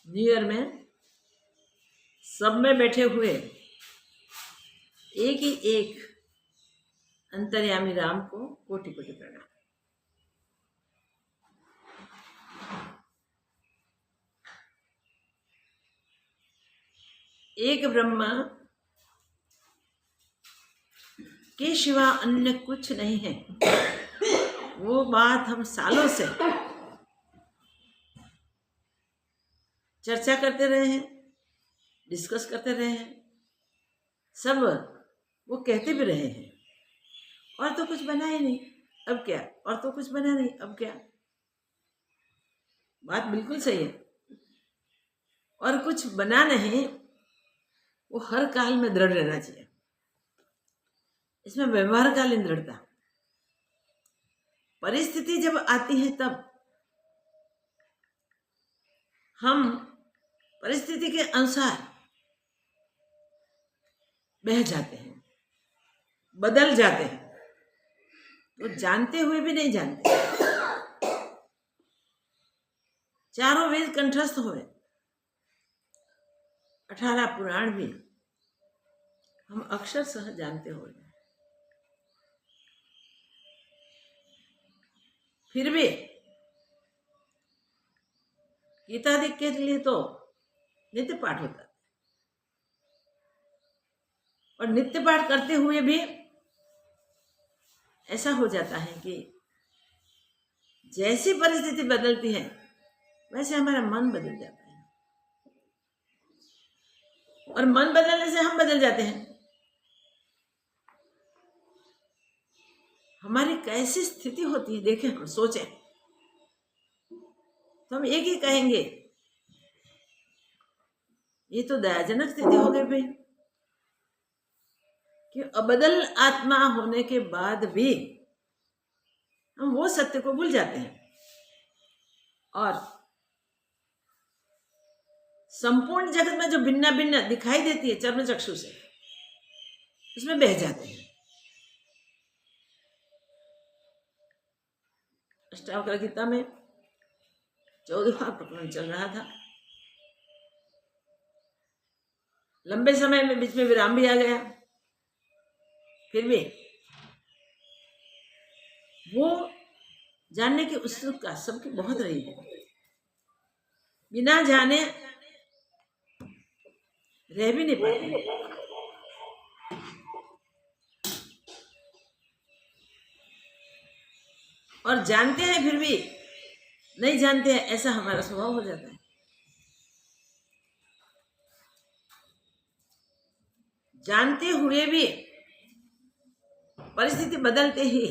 New year में सब में बैठे हुए एक ही एक अंतर्यामी राम को कोटि कोटि प्रणाम। एक ब्रह्मा के सिवा अन्य कुछ नहीं है। वो बात हम सालों से चर्चा करते रहे हैं, डिस्कस करते रहे हैं, सब वो कहते भी रहे हैं। और तो कुछ बना ही नहीं, अब क्या? और तो कुछ बना नहीं, अब क्या? बात बिल्कुल सही है। और कुछ बना नहीं, वो हर काल में दृढ़ रहना चाहिए। इसमें व्यवहारकालीन दृढ़ता। परिस्थिति जब आती है तब हम परिस्थिति के अनुसार बह जाते हैं, बदल जाते हैं, तो जानते हुए भी नहीं जानते। चारों वेद कंठस्थ हुए, 18 पुराण भी हम अक्षरशः जानते हुए, फिर भी गीतादि के लिए तो नित्य पाठ होता है। और नित्य पाठ करते हुए भी ऐसा हो जाता है कि जैसी परिस्थिति बदलती है वैसे हमारा मन बदल जाता है, और मन बदलने से हम बदल जाते हैं। हमारी कैसी स्थिति होती है देखें, हम सोचें तो हम एक ही कहेंगे, ये तो दयाजनक स्थिति हो गई भाई, कि अबदल आत्मा होने के बाद भी हम वो सत्य को भूल जाते हैं और संपूर्ण जगत में जो भिन्न भिन्न दिखाई देती है चर्म चक्षु से, उसमें बह जाते हैं। अष्टावक्र गीता में 14वां प्रकरण चल रहा था। लंबे समय में बीच में विराम भी आ गया, फिर भी वो जानने की उत्सुकता सबकी बहुत रही है। बिना जाने रह भी नहीं पाते, और जानते हैं फिर भी नहीं जानते हैं, ऐसा हमारा स्वभाव हो जाता है। जानते हुए भी परिस्थिति बदलते ही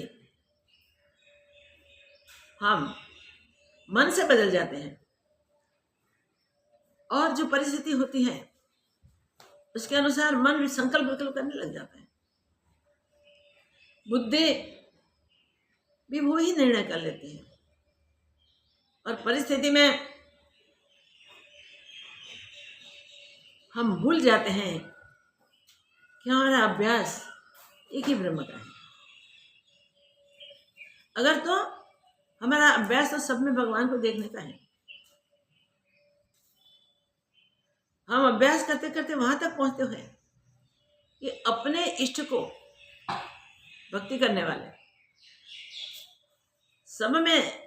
हम मन से बदल जाते हैं, और जो परिस्थिति होती है उसके अनुसार मन भी संकल्प विकल्प करने लग जाता है। बुद्धि भी वो ही निर्णय कर लेती है, और परिस्थिति में हम भूल जाते हैं कि हमारा अभ्यास एक ही ब्रह्म का है। अगर तो हमारा अभ्यास तो सब में भगवान को देखने का है। हम अभ्यास करते करते वहां तक पहुंचते हुए कि अपने इष्ट को भक्ति करने वाले सब में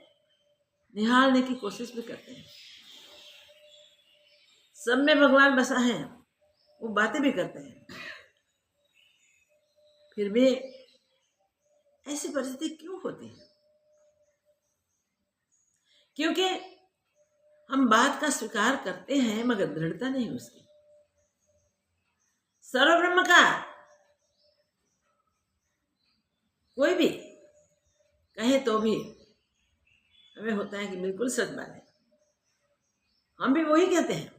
निहारने की कोशिश भी करते हैं, सब में भगवान बसा है, वो बातें भी करते हैं, फिर भी ऐसी परिस्थिति क्यों होती है? क्योंकि हम बात का स्वीकार करते हैं मगर दृढ़ता नहीं उसकी। सर्व ब्रह्म का कोई भी कहे तो भी हमें होता है कि बिल्कुल सच बात है, हम भी वही कहते हैं,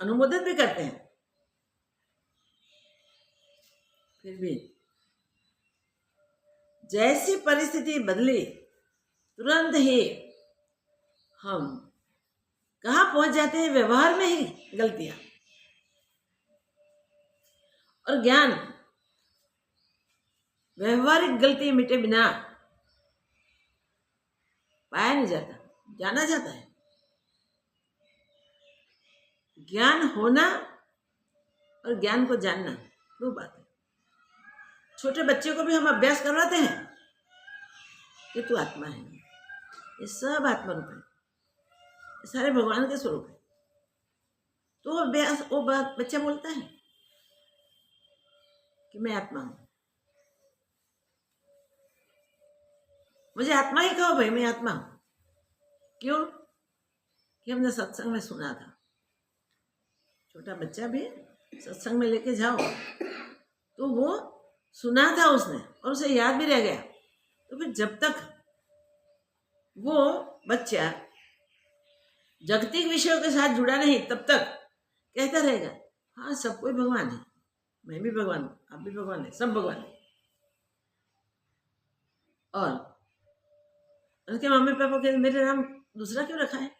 अनुमोदन भी करते हैं, फिर भी जैसी परिस्थिति बदली तुरंत ही हम कहाँ पहुंच जाते हैं? व्यवहार में ही गलतियां। और ज्ञान व्यवहारिक गलती मिटे बिना पाया नहीं जाता, जाना जाता है। ज्ञान होना और ज्ञान को जानना दो बात है। छोटे बच्चे को भी हम अभ्यास करवाते हैं कि तू आत्मा है, ये सब आत्मा रूप है, ये सारे भगवान के स्वरूप है। तो अभ्यास वो बात बच्चा बोलता है कि मैं आत्मा हूं, मुझे आत्मा ही कहो भाई, मैं आत्मा हूं। क्यों? कि हमने सत्संग में सुना था। छोटा बच्चा भी सत्संग में लेके जाओ तो वो सुना था उसने और उसे याद भी रह गया। तो फिर जब तक वो बच्चा जागतिक विषयों के साथ जुड़ा नहीं तब तक कहता रहेगा हाँ सब कोई भगवान है, मैं भी भगवान हूँ, आप भी भगवान है, सब भगवान है। और उनके मम्मी पापा कहते मेरे नाम दूसरा क्यों रखा है,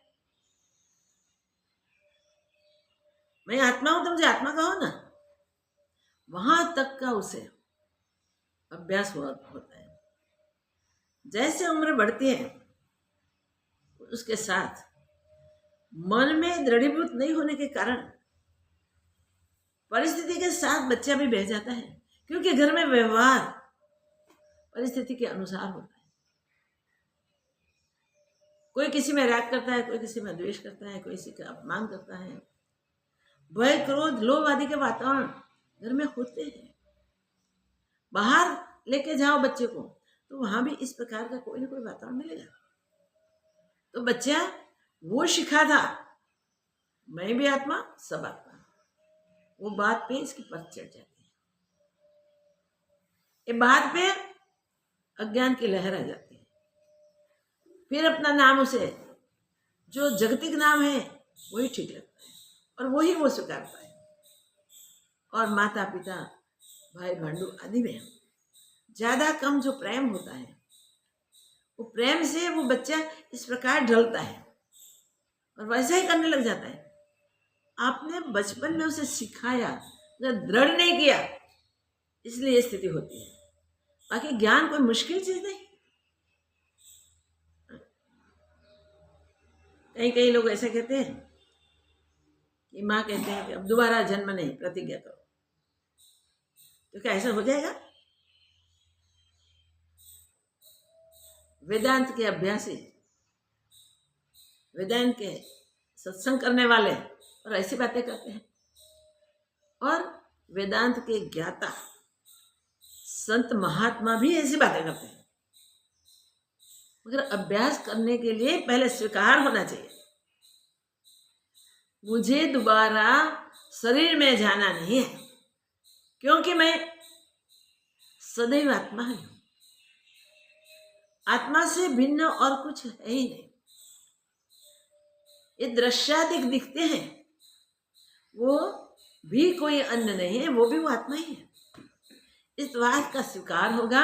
मैं आत्मा हूं तो मुझे आत्मा कहो ना। वहां तक का उसे अभ्यास होता है। जैसे उम्र बढ़ती है उसके साथ मन में दृढ़ीभूत नहीं होने के कारण परिस्थिति के साथ बच्चा भी बह जाता है, क्योंकि घर में व्यवहार परिस्थिति के अनुसार होता है। कोई किसी में राग करता है, कोई किसी में द्वेष करता है, कोई किसी का अपमान करता है। भय क्रोध लोभ आदि के वातावरण घर में होते हैं। बाहर लेके जाओ बच्चे को तो वहां भी इस प्रकार का कोई ना कोई वातावरण मिलेगा। तो बच्चा वो सीखा था मैं भी आत्मा सब आत्मा, वो बात पे इसकी पर चढ़ जाती है। ये बात पे अज्ञान की लहर आ जाती है। फिर अपना नाम उसे जो जगतिक नाम है वही ठीक लगता है और वही वो स्वीकारता है। और माता पिता भाई भांडू आदि में ज्यादा कम जो प्रेम होता है वो प्रेम से वो बच्चा इस प्रकार ढलता है और वैसा ही करने लग जाता है। आपने बचपन में उसे सिखाया, दृढ़ नहीं किया, इसलिए ये स्थिति होती है। बाकी ज्ञान कोई मुश्किल चीज नहीं। कई लोग ऐसे कहते हैं कि माँ कहते हैं कि अब दोबारा जन्म नहीं, प्रतिज्ञा करो। तो क्या ऐसा हो जाएगा? वेदांत के अभ्यासी, वेदांत के सत्संग करने वाले और ऐसी बातें करते हैं। और वेदांत के ज्ञाता संत महात्मा भी ऐसी बातें करते हैं। मगर अभ्यास करने के लिए पहले स्वीकार होना चाहिए, मुझे दोबारा शरीर में जाना नहीं है, क्योंकि मैं सदैव आत्मा हूं। आत्मा से भिन्न और कुछ है ही नहीं। ये दृश्यादिक दिखते हैं, वो भी कोई अन्य नहीं है, वो भी वो आत्मा ही है। इस बात का स्वीकार होगा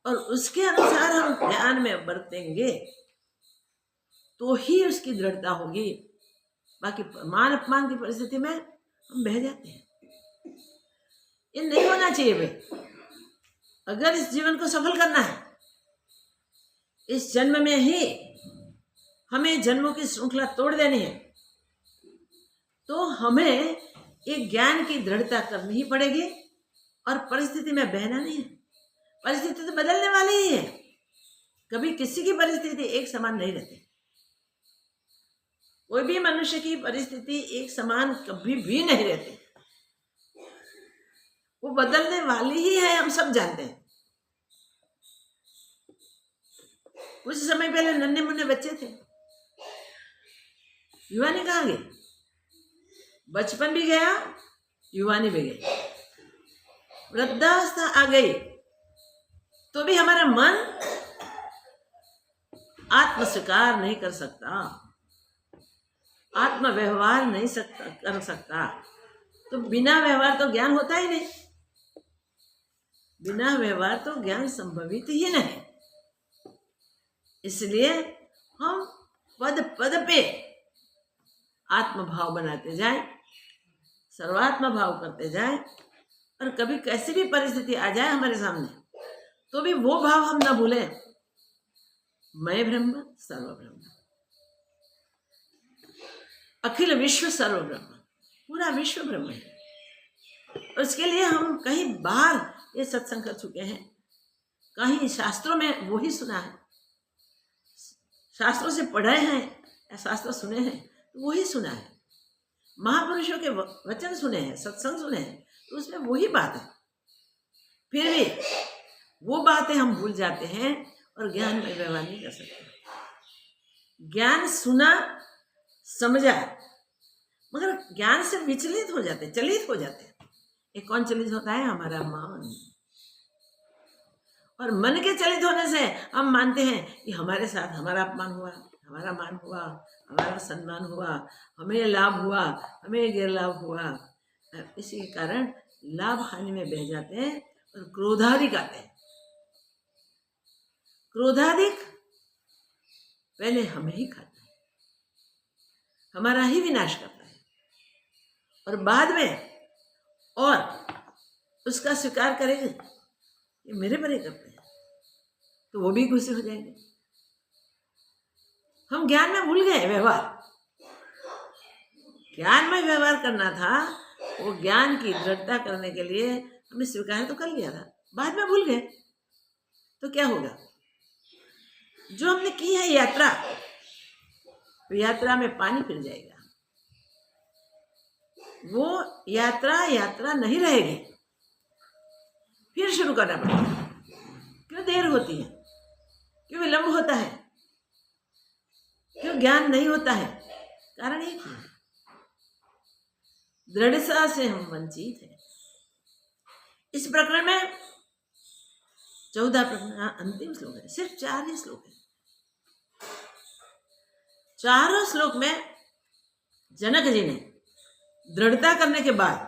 और उसके अनुसार हम ज्ञान में बरतेंगे तो ही उसकी दृढ़ता होगी। बाकी मान अपमान की परिस्थिति में हम बह जाते हैं। ये नहीं होना चाहिए भाई। अगर इस जीवन को सफल करना है, इस जन्म में ही हमें जन्मों की श्रृंखला तोड़ देनी है, तो हमें एक ज्ञान की दृढ़ता करनी ही पड़ेगी और परिस्थिति में बहना नहीं है। परिस्थिति तो बदलने वाली ही है, कभी किसी की परिस्थिति एक समान नहीं रहती। कोई भी मनुष्य की परिस्थिति एक समान कभी भी नहीं रहती, वो बदलने वाली ही है, हम सब जानते हैं। कुछ समय पहले नन्हे मुन्ने बच्चे थे, युवानी कहाँ गई? बचपन भी गया, युवानी भी गई, वृद्धावस्था आ गई, तो भी हमारा मन आत्म स्वीकार नहीं कर सकता, आत्म व्यवहार नहीं कर सकता। तो बिना व्यवहार तो ज्ञान होता ही नहीं, बिना व्यवहार तो ज्ञान संभवित ही नहीं। इसलिए हम पद पद पे आत्मभाव बनाते जाएं, सर्वात्म भाव करते जाएं, और कभी कैसी भी परिस्थिति आ जाए हमारे सामने तो भी वो भाव हम न भूलें, मैं ब्रह्म सर्व ब्रह्म, अखिल विश्व सर्व ब्रह्म। पूरा विश्व ब्रह्म है। और इसके लिए हम कहीं बाहर ये सत्संग कर चुके हैं, कहीं शास्त्रों में वो ही सुना है, शास्त्रों से पढ़े हैं या शास्त्र सुने हैं तो वही सुना है, महापुरुषों के वचन सुने हैं, सत्संग सुने हैं, तो उसमें वही बात है। फिर भी वो बातें हम भूल जाते हैं और ज्ञान में व्यवहार नहीं कर सकते। ज्ञान सुना समझा, मगर ज्ञान से विचलित हो जाते, चलित हो जाते हैं। एक कौन चलित होता है? हमारा मन। और मन के चलित होने से हम मानते हैं कि हमारे साथ हमारा अपमान हुआ, हमारा मान हुआ, हमारा सम्मान हुआ, हमें लाभ हुआ, हमें गैर लाभ हुआ। इसी के कारण लाभ हानि में बह जाते हैं और क्रोधाधिक आते हैं। क्रोधाधिक पहले हमें ही खाता है, हमारा ही विनाश करता है, और बाद में और उसका स्वीकार करेंगे ये मेरे पर ही करते हैं, तो वो भी गुस्से हो जाएंगे। हम ज्ञान में भूल गए व्यवहार। ज्ञान में व्यवहार करना था, वो ज्ञान की दृढ़ता करने के लिए हमने स्वीकार तो कर लिया था, बाद में भूल गए तो क्या होगा? जो हमने की है यात्रा, तो यात्रा में पानी फिर जाएगा। वो यात्रा नहीं रहेगी, फिर शुरू करना पड़ेगा। क्यों देर होती है? क्यों विलंब होता है? क्यों ज्ञान नहीं होता है? कारण एक ही है, दृढ़ता से हम वंचित हैं। इस प्रकरण में 14 प्रकरण अंतिम श्लोक है, सिर्फ 4 ही श्लोक है। चारों श्लोक में जनक जी ने दृढ़ता करने के बाद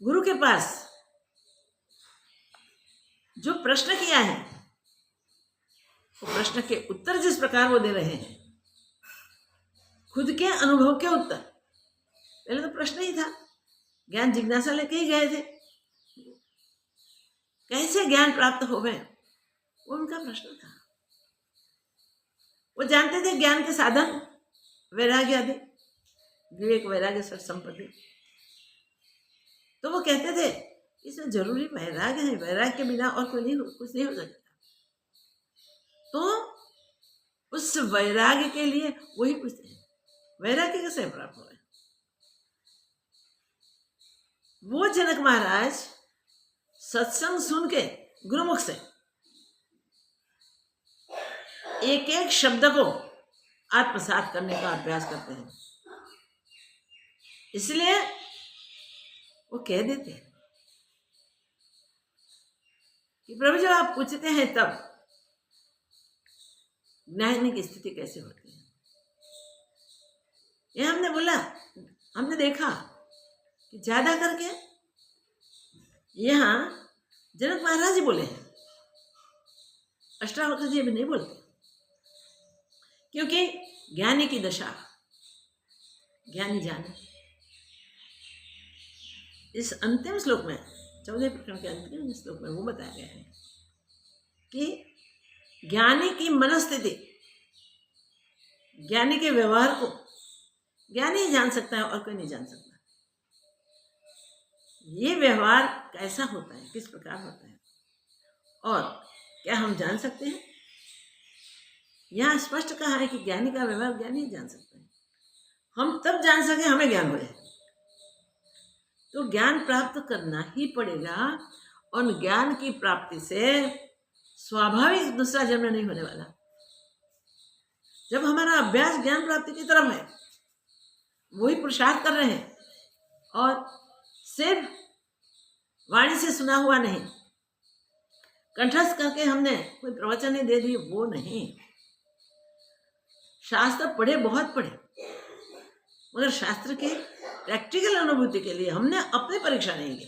गुरु के पास जो प्रश्न किया है, वो प्रश्न के उत्तर जिस प्रकार वो दे रहे हैं, खुद के अनुभव के उत्तर। पहले तो प्रश्न ही था, ज्ञान जिज्ञासा लेके ही गए थे, कैसे ज्ञान प्राप्त हो गए, वो उनका प्रश्न था। वो जानते थे ज्ञान के साधन वैराग्य आदि, विवेक वैराग्य सत संपत्ति, तो वो कहते थे इसमें जरूरी वैराग्य है, वैराग्य के बिना और कोई नहीं, कुछ नहीं हो सकता। तो उस वैराग्य के लिए वही पूछते हैं, वैराग्य कैसे प्राप्त हो? वो जनक महाराज सत्संग सुन के गुरुमुख से एक एक शब्द को आत्मसात करने का अभ्यास करते हैं। इसलिए वो कह देते हैं कि प्रभु जब आप पूछते हैं तब ज्ञानी की स्थिति कैसे होती है। ये हमने बोला, हमने देखा कि ज्यादा करके यहाँ जनक महाराज जी बोले हैं, अष्टावक्र जी भी नहीं बोलते, क्योंकि ज्ञानी की दशा ज्ञानी जाने। इस अंतिम श्लोक में 14 प्रकरण के अंतिम श्लोक में वो बताया गया है कि ज्ञानी की मनस्थिति, ज्ञानी के व्यवहार को ज्ञानी ही जान सकता है और कोई नहीं जान सकता। ये व्यवहार कैसा होता है, किस प्रकार होता है, और क्या हम जान सकते हैं? यहाँ स्पष्ट कहा है कि ज्ञानी का व्यवहार ज्ञानी ही जान सकता है। हम तब जान सके हमें ज्ञान हो जाए, तो ज्ञान प्राप्त करना ही पड़ेगा। और ज्ञान की प्राप्ति से स्वाभाविक दूसरा जन्म नहीं होने वाला। जब हमारा अभ्यास ज्ञान प्राप्ति की तरफ है, वही पुरुषार्थ कर रहे हैं, और सिर्फ वाणी से सुना हुआ नहीं, कंठस्थ करके हमने कोई प्रवचन ही दे दी, वो नहीं। शास्त्र पढ़े, बहुत पढ़े, मगर शास्त्र के प्रैक्टिकल अनुभूति के लिए हमने अपनी परीक्षा नहीं की,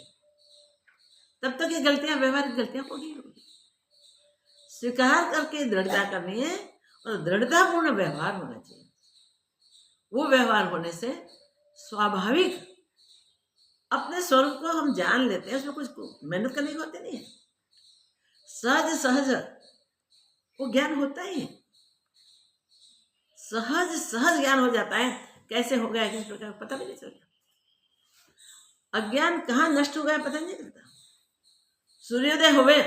तब तक ये गलतियां, व्यवहारिक गलतियां होगी। स्वीकार करके दृढ़ता करनी है और दृढ़तापूर्ण व्यवहार होना चाहिए। वो व्यवहार होने से स्वाभाविक अपने स्वरूप को हम जान लेते हैं, उसमें कुछ मेहनत करने की होती नहीं है, सहज सहज वो ज्ञान होता ही है। सहज सहज ज्ञान हो जाता है कैसे हो गया, किस प्रकार, पता भी नहीं चलता। अज्ञान कहाँ नष्ट हो गया पता नहीं चलता। सूर्योदय हुए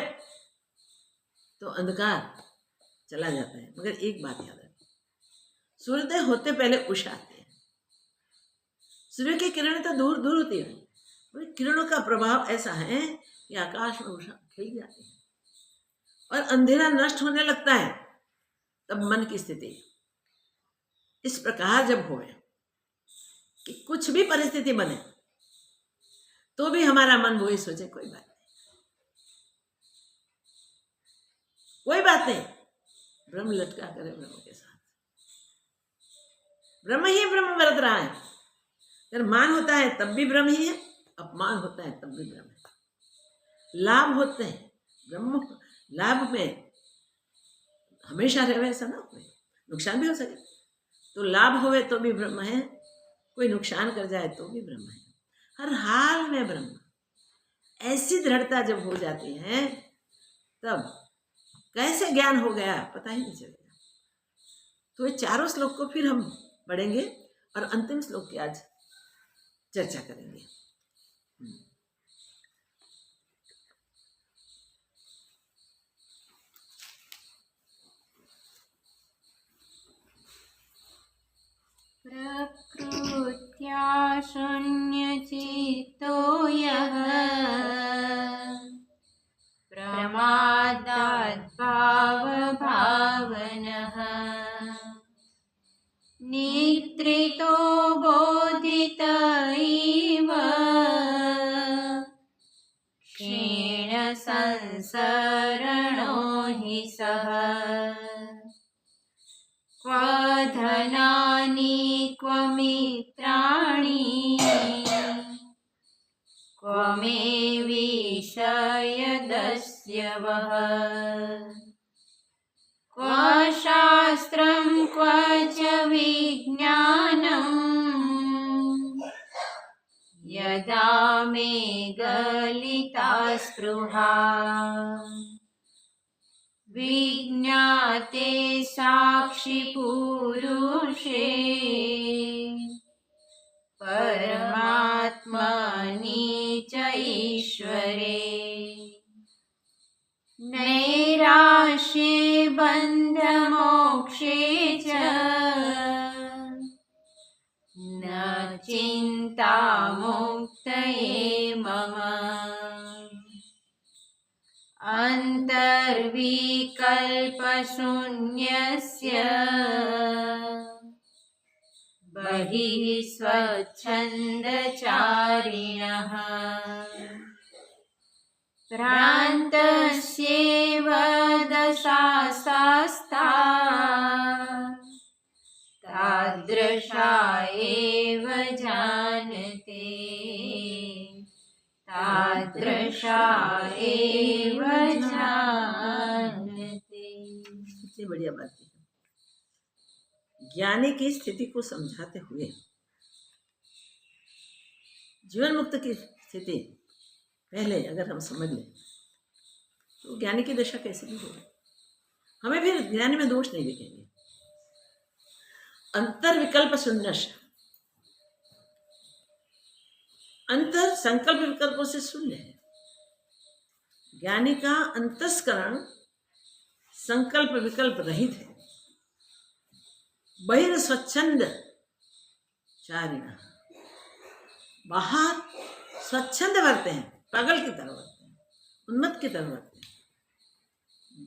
तो अंधकार चला जाता है, मगर एक बात याद रखें, सूर्योदय होते पहले उषा आती है। सूर्य की किरणें तो दूर दूर होती है, किरणों का प्रभाव ऐसा है कि आकाश में उषा खिल जाती है और अंधेरा नष्ट होने लगता है। तब मन की स्थिति इस प्रकार जब होवे कि कुछ भी परिस्थिति बने तो भी हमारा मन वही सोचे, कोई बात नहीं, कोई बात नहीं, ब्रह्म लटका करे ब्रह्म के साथ, ब्रह्म ही ब्रह्म बरत रहा है। अगर मान होता है तब भी ब्रह्म ही है, अपमान होता है तब भी ब्रह्म है। लाभ होते हैं ब्रह्म, लाभ में हमेशा रहे ऐसा ना हो, नुकसान भी हो सके, तो लाभ होवे तो भी ब्रह्म है, कोई नुकसान कर जाए तो भी ब्रह्म है, हर हाल में ब्रह्म। ऐसी दृढ़ता जब हो जाती है तब कैसे ज्ञान हो गया पता ही नहीं चलेगा। तो ये चारों श्लोक को फिर हम पढ़ेंगे और अंतिम श्लोक की आज चर्चा करेंगे। प्रकृत्या शून्यचित्तो यः प्रमादात् भावभावनः निद्रितो बोधित इव क्षीणसंसरणो हि सः क्व धनानि क्व मित्राणि क्व मे विषयदस्यवः क्व शास्त्रं क्व च विज्ञानम् यदा मे गलिता स्पृहा विज्ञाते साक्षिपुरुषे परमात्मनि च ईश्वरे नैराश्ये बन्धमोक्षे च न चिन्ता मुक्तये मम अन्तर्विकल्पशून्यस्य बहिः स्वच्छन्दचारिणः भ्रान्तस्येव दशास्ता तादृशा एव जानते तादृशा एव जानते। सबसे बढ़िया बात है, ज्ञानी की स्थिति को समझाते हुए जीवन मुक्त की स्थिति पहले अगर हम समझ लें तो ज्ञानी की दशा कैसे भी होगी, हमें भी ज्ञानी में दोष नहीं दिखेंगे। अंतर विकल्प शून्य, अंतर संकल्प विकल्पों से शून्य है। ज्ञानी का अंतस्करण संकल्प विकल्प रहित है। बहिर स्वच्छंद चारिण, बाहर स्वच्छंद वर्ते हैं, पागल की तरह वर्ते हैं, उन्मत्त की तरह वर्ते हैं।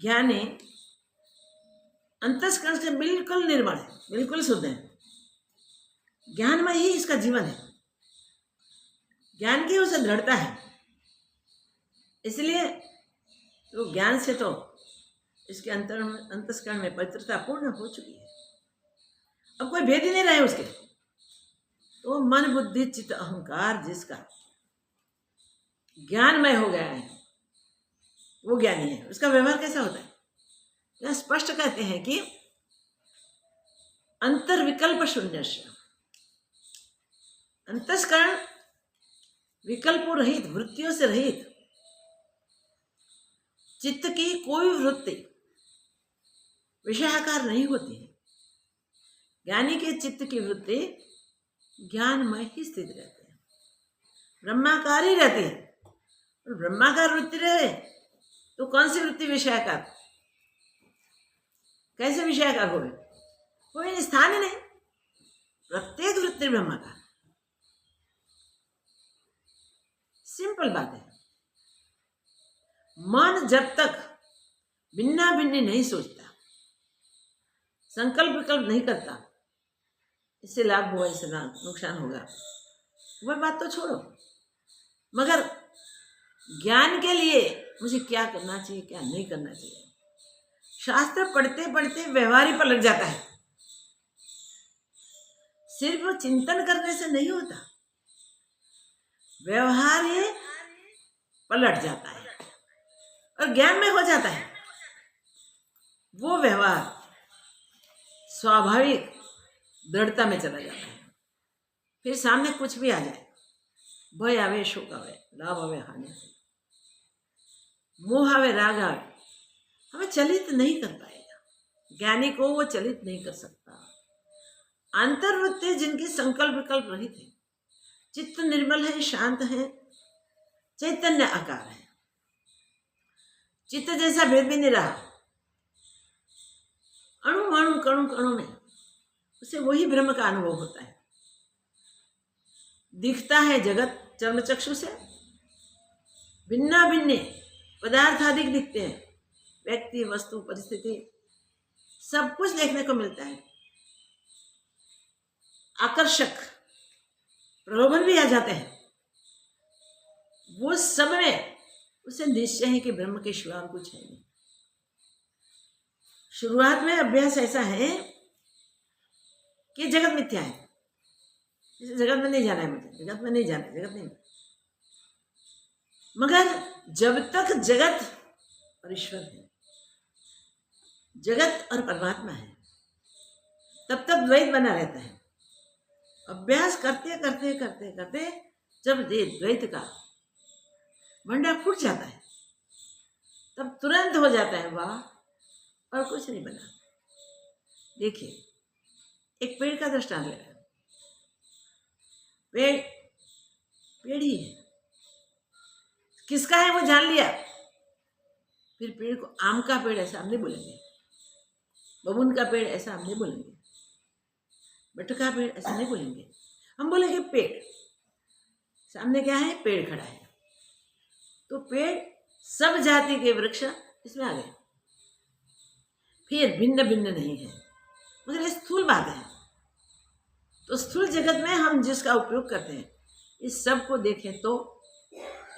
ज्ञानी अंतस्करण से बिल्कुल निर्मल है, बिल्कुल शुद्ध है, ज्ञानमय ही इसका जीवन है, ज्ञान की उसे दृढ़ता है, इसलिए तो ज्ञान से तो इसके अंतस्करण में पवित्रता पूर्ण हो चुकी है। अब कोई भेद ही नहीं रहे उसके, तो मन बुद्धि चित्त अहंकार जिसका ज्ञानमय हो गया है वो ज्ञानी है। उसका व्यवहार कैसा होता है, यह स्पष्ट कहते हैं कि अंतर विकल्प शून्य, अंतस्करण विकल्पों रहित, वृत्तियों से रहित, चित्त की कोई वृत्ति विषयाकार नहीं होती है। ज्ञानी के चित्त की वृत्ति ज्ञानमय ही स्थित रहते हैं, ब्रह्माकार ही रहती है। और ब्रह्माकार वृत्ति रहे तो कौन सी वृत्ति विषयाकार, कैसे विषयाकार हो? कोई स्थान ही नहीं, प्रत्येक वृत्ति ब्रह्माकार। सिंपल बात है। मन जब तक भिन्ना भिन्नी नहीं सोचता, संकल्प विकल्प नहीं करता, इससे लाभ हुआ, इससे नुकसान होगा, वह बात तो छोड़ो। मगर ज्ञान के लिए मुझे क्या करना चाहिए, क्या नहीं करना चाहिए, शास्त्र पढ़ते पढ़ते व्यवहार ही पलट जाता है। सिर्फ चिंतन करने से नहीं होता, व्यवहार ही पलट जाता है और ज्ञान में हो जाता है। वो व्यवहार स्वाभाविक दृढ़ता में चला जाता है। फिर सामने कुछ भी आ जाए, भय आवे, शोक आवे, लाभ आवे, हानि आवे, मोह आवे, राग आवे, हमें चलित नहीं कर पाएगा। ज्ञानी को वो चलित नहीं कर सकता। अंतर्वृत्ति जिनकी संकल्प विकल्प रहित है, चित्त निर्मल है, शांत है, चैतन्य आकार है, चित्त जैसा भेद भी नहीं रहा, अणु अणु कणु कणु में उसे वही ब्रह्म का अनुभव होता है। दिखता है जगत चर्म चक्षु से, भिन्ना भिन्न पदार्थ आदि दिखते हैं, व्यक्ति, वस्तु, परिस्थिति, सब कुछ देखने को मिलता है। आकर्षक प्रलोभन भी आ जाते हैं। वो सब में उसे निश्चय है कि ब्रह्म के सिवा और कुछ है नहीं। शुरुआत में अभ्यास ऐसा है कि जगत मिथ्या है, इस जगत में नहीं जाना है, मुझे जगत में नहीं जाना है, जगत नहीं। मगर जब तक जगत और ईश्वर है, जगत और परमात्मा है, तब तक द्वैत बना रहता है। अभ्यास करते करते करते करते जब द्वैत का भंडा फूट जाता है, तब तुरंत हो जाता है वाह, और कुछ नहीं बना। देखिए, एक पेड़ का दृष्टांत ले रहे हैं। पेड़ ही है, किसका है वो जान लिया, फिर पेड़ को आम का पेड़ ऐसा हम नहीं बोलेंगे, बबून का पेड़ ऐसा हम नहीं बोलेंगे, बट का पेड़ ऐसा नहीं बोलेंगे, हम बोलेंगे पेड़। सामने क्या है? पेड़ खड़ा है। तो पेड़ सब जाति के वृक्ष इसमें आ गए, फिर भिन्न भिन्न नहीं है, मगर ये स्थूल बात है। तो स्थूल जगत में हम जिसका उपयोग करते हैं, इस सब को देखें तो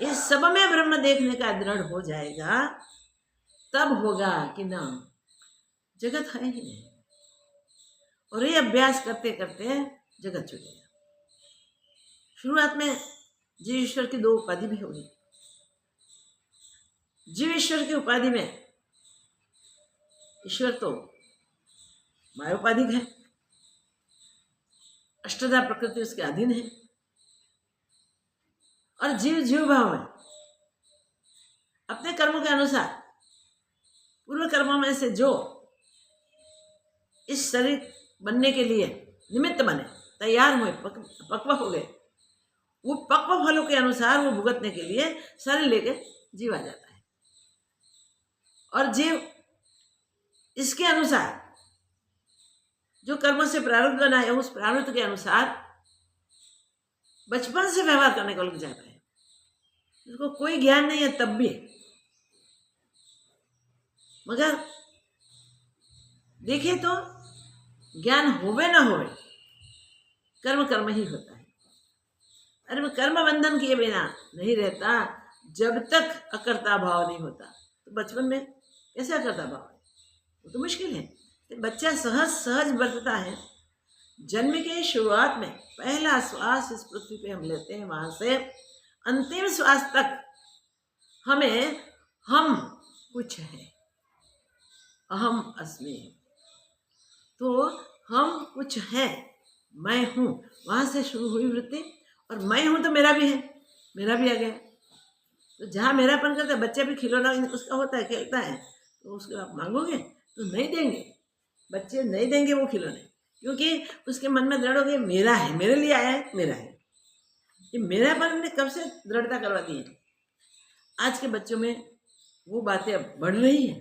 इस सब में ब्रह्म देखने का दृढ़ हो जाएगा, तब होगा कि ना जगत है ही नहीं। और ये अभ्यास करते करते जगत छूटेगा। शुरुआत में जीव ईश्वर की दो उपाधि भी होगी। जीव ईश्वर की उपाधि में ईश्वर तो मायोपाधिक है, अष्टधा प्रकृति उसके अधीन है, और जीव जीव भाव में अपने कर्मों के अनुसार पूर्व कर्मों में से जो इस शरीर बनने के लिए निमित्त बने, तैयार हुए, पक्व हो गए, वो पक्व फलों के अनुसार वो भुगतने के लिए शरीर लेके जीव आ जाता है। और जीव इसके अनुसार जो कर्मों से प्रारब्ध बना है, उस प्रारब्ध के अनुसार बचपन से व्यवहार करने को लग जाता है। उसको कोई ज्ञान नहीं है तब भी, मगर देखिए तो ज्ञान होवे ना होवे, कर्म कर्म ही होता है। अरे कर्म बंधन किए बिना नहीं रहता जब तक अकर्ता भाव नहीं होता। तो बचपन में कैसे अकर्ता भाव है? वो तो मुश्किल है। बच्चा सहज सहज बरतता है। जन्म के शुरुआत में पहला श्वास इस पृथ्वी पे हम लेते हैं, वहां से अंतिम श्वास तक हमें हम कुछ है, अहम अस्मि, तो हम कुछ है, मैं हूँ, वहां से शुरू हुई वृत्ति। और मैं हूँ तो मेरा भी है, मेरा भी आ गया। तो जहाँ मेरापन करता है, बच्चा भी खिलौना उसका होता है, खेलता है, तो उसको आप मांगोगे तो नहीं देंगे, बच्चे नहीं देंगे वो खिलौने। क्योंकि उसके मन में दृढ़ हो गया मेरा है, मेरे लिए आया है, मेरा है। ये मेरापन ने कब से दृढ़ता करवा दी है। आज के बच्चों में वो बातें अब बढ़ रही हैं।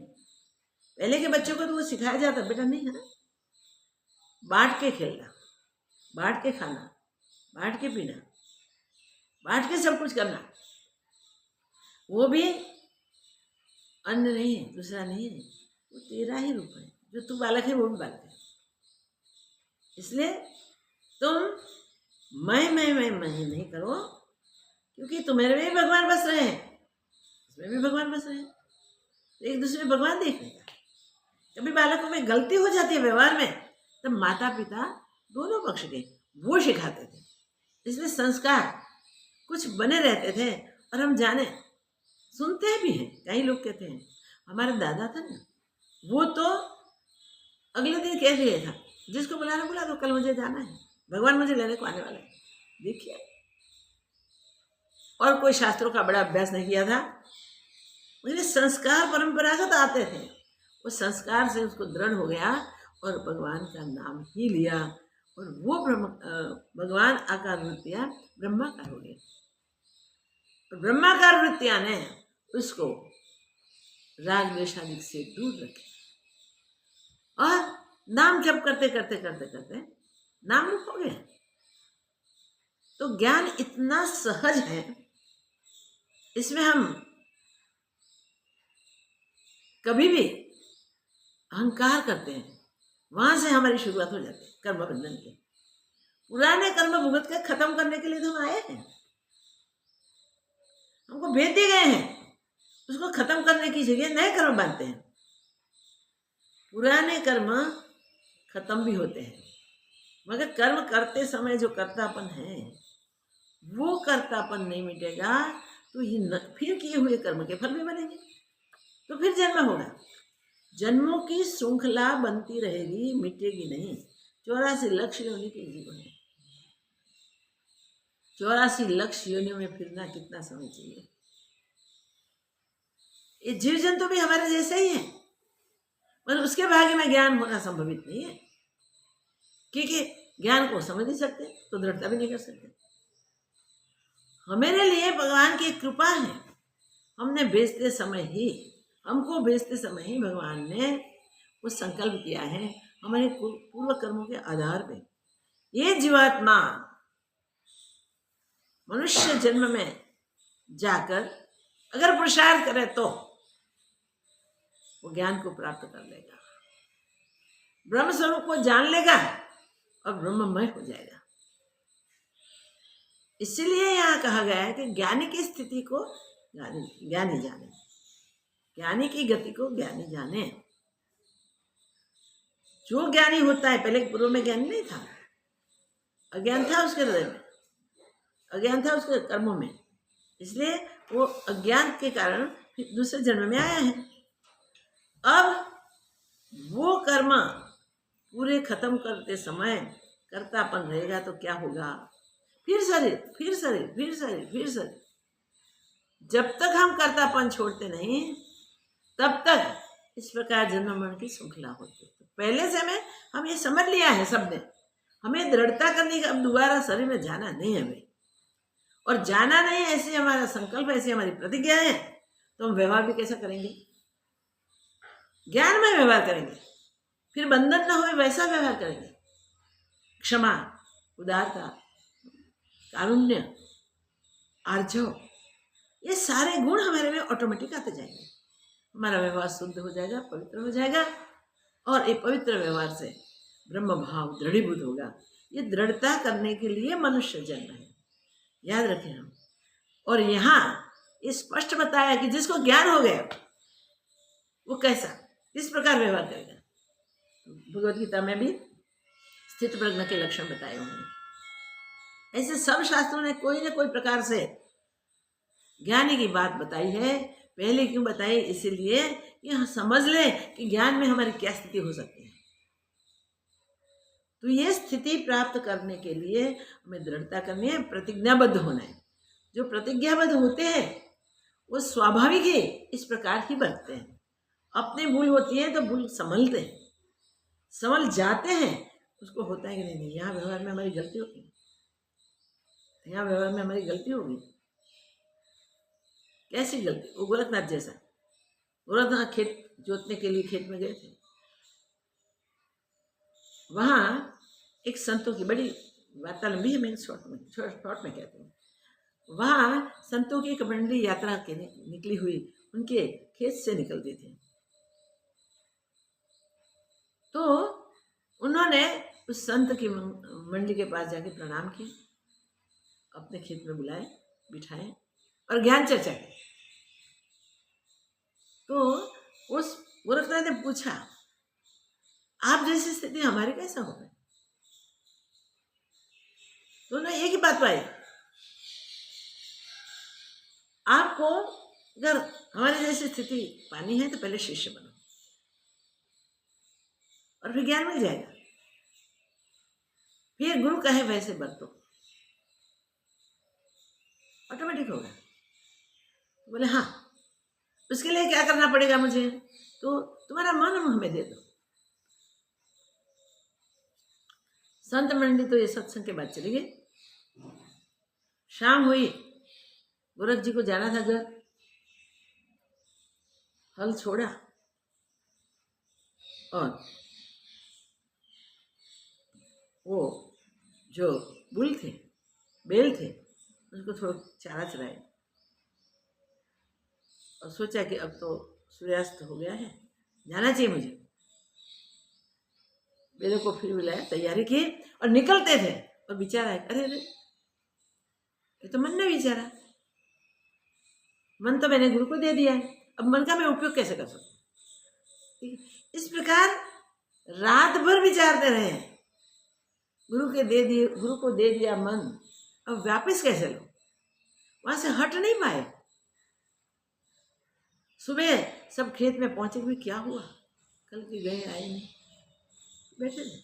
पहले के बच्चों को तो वो सिखाया जाता, बेटा नहीं है ना, बांट के खेलना, बांट के खाना, बांट के पीना, बांट के सब कुछ करना। वो भी अन्य नहीं है, दूसरा नहीं है, वो तेरा ही रूप है। जो तू बालक है वो भी बालक है। इसलिए तुम मैं नहीं करो, क्योंकि तुम्हारे में भी भगवान बस रहे हैं, इसमें भी भगवान बस रहे हैं। तो एक दूसरे में भगवान देखने का। कभी बालकों में गलती हो जाती है व्यवहार में, तब माता पिता दोनों पक्ष के वो सिखाते थे। इसलिए संस्कार कुछ बने रहते थे और हम जाने सुनते भी हैं। कई लोग कहते हैं हमारे दादा था ना, वो तो अगले दिन कह दिया था जिसको बुलाना बुला दो, कल मुझे जाना है, भगवान मुझे लेने को आने वाले हैं। देखिए, और कोई शास्त्रों का बड़ा अभ्यास नहीं किया था, मुझे संस्कार परंपरागत आते थे। वो संस्कार से उसको दृढ़ हो गया और भगवान का नाम ही लिया, और वो भगवान आकार वृत्तियां ब्रह्माकार हो गई। और ब्रह्माकार वृत्तियां ने उसको राग द्वेषादि से दूर रखे और नाम जप करते करते करते करते नाम रूप हो गए। तो ज्ञान इतना सहज है, इसमें हम कभी भी अहंकार करते हैं, वहां से हमारी शुरुआत हो जाती है कर्म बंधन की। पुराने कर्म भुगत के खत्म करने के लिए तो हम आए हैं, हमको भेज दिए गए हैं। उसको खत्म करने की जगह नए कर्म बांधते हैं। पुराने कर्म खत्म भी होते हैं, मगर कर्म करते समय जो कर्तापन है वो कर्तापन नहीं मिटेगा, तो ये फिर किए हुए कर्म के फल भी बनेंगे, तो फिर जन्म होगा। जन्मों की श्रृंखला बनती रहेगी, मिटेगी नहीं। 84 लक्ष योनि के जीवन है, 84 लक्ष योनियों में फिरना कितना समय चाहिए। ये जीव जंतु भी हमारे जैसे ही है, पर उसके भाग्य में ज्ञान होना संभवित नहीं है, क्योंकि ज्ञान को समझ नहीं सकते तो दृढ़ता भी नहीं कर सकते। हमारे लिए भगवान की कृपा है। हमको बेचते समय ही भगवान ने वो संकल्प किया है हमारे पूर्व कर्मों के आधार पे। ये जीवात्मा मनुष्य जन्म में जाकर अगर पुरुषार्थ करे तो वो ज्ञान को प्राप्त कर लेगा, ब्रह्म स्वरूप को जान लेगा और ब्रह्ममय हो जाएगा। इसीलिए यहाँ कहा गया है कि ज्ञानी की स्थिति को ज्ञानी जाने, ज्ञानी की गति को ज्ञानी जाने। जो ज्ञानी होता है, पहले पूर्व में ज्ञानी नहीं था, अज्ञान था उसके हृदय में, अज्ञान था उसके कर्मों में, इसलिए वो अज्ञान के कारण फिर दूसरे जन्म में आया है। अब वो कर्म पूरे खत्म करते समय कर्तापन रहेगा तो क्या होगा, फिर शरीर। जब तक हम कर्तापन छोड़ते नहीं तब तक इस प्रकार जन्म मरण की श्रृंखला होती है। तो पहले से हम ये समझ लिया है सबने, हमें दृढ़ता करनी कि अब दोबारा शरीर में जाना नहीं है हमें, और जाना नहीं ऐसे हमारा संकल्प, ऐसी हमारी प्रतिज्ञा है, तो हम व्यवहार भी कैसा करेंगे, ज्ञान में व्यवहार करेंगे, फिर बंधन न हो वैसा व्यवहार करेंगे। क्षमा, उदारता, कारुण्य, आर्जव, ये सारे गुण हमारे में ऑटोमेटिक आते जाएंगे। हमारा व्यवहार शुद्ध हो जाएगा, पवित्र हो जाएगा, और ये पवित्र व्यवहार से ब्रह्म भाव दृढ़ीभूत होगा। ये दृढ़ता करने के लिए मनुष्य जन्म है, याद रखें हम। और यहाँ ये स्पष्ट बताया कि जिसको ज्ञान हो गया वो कैसा, किस प्रकार व्यवहार करेगा। भगवद गीता में भी स्थित प्रज्ञ के लक्षण बताए होंगे। ऐसे सब शास्त्रों ने कोई न कोई प्रकार से ज्ञानी की बात बताई है। पहले क्यों बताई, इसीलिए कि हम समझ ले कि ज्ञान में हमारी क्या स्थिति हो सकती है। तो ये स्थिति प्राप्त करने के लिए हमें दृढ़ता करनी है, प्रतिज्ञाबद्ध होना है। जो प्रतिज्ञाबद्ध होते हैं वो स्वाभाविक ही इस प्रकार ही बरतते हैं। अपनी भूल होती है तो भूल संभल जाते हैं, उसको होता है कि नहीं, यहाँ व्यवहार में हमारी गलती होगी, यहाँ व्यवहार में हमारी गलती होगी। कैसी गलती? वो गोरखनाथ जैसा। गोरखनाथ खेत जोतने के लिए खेत में गए थे। वहां एक संतों की बड़ी वार्ता लंबी है, मैं शॉर्ट में कहती हूँ। वहां संतों की एक मंडली यात्रा के निकली हुई उनके खेत से निकलती थी। तो उन्होंने उस संत की मंडली के पास जाके प्रणाम किया, अपने खेत में बुलाए, बिठाए और ज्ञान चर्चा की। तो उस गोरखनाथ ने पूछा, आप जैसी स्थिति हमारी कैसा हो गई? तो उन्होंने एक ही बात पाई, आपको अगर हमारी जैसी स्थिति पानी है तो पहले शिष्य बनो और फिर ज्ञान मिल जाएगा, फिर गुरु कहे वैसे बरतो, ऑटोमेटिक होगा। तो बोले हाँ, उसके लिए क्या करना पड़ेगा मुझे? तो तुम्हारा मन हमें दे दो। संत मंडली तो ये सत्संग के बाद चली गई। शाम हुई, गोरख जी को जाना था घर, हल छोड़ा और वो जो बुल थे, बेल थे, उसको थोड़ा चारा चराए और सोचा कि अब तो सूर्यास्त हो गया है, जाना चाहिए मुझे। बेलों को फिर बुलाया, तैयारी की और निकलते थे और विचार आया, अरे अरे ये तो मन ने विचारा, मन तो मैंने गुरु को दे दिया है, अब मन का मैं उपयोग कैसे कर सकता? इस प्रकार रात भर विचारते रहे, गुरु को दे दिया मन, अब वापिस कैसे लो? वहां से हट नहीं पाए। सुबह सब खेत में पहुंचे भी, क्या हुआ, कल के गए आए नहीं, बैठे थे।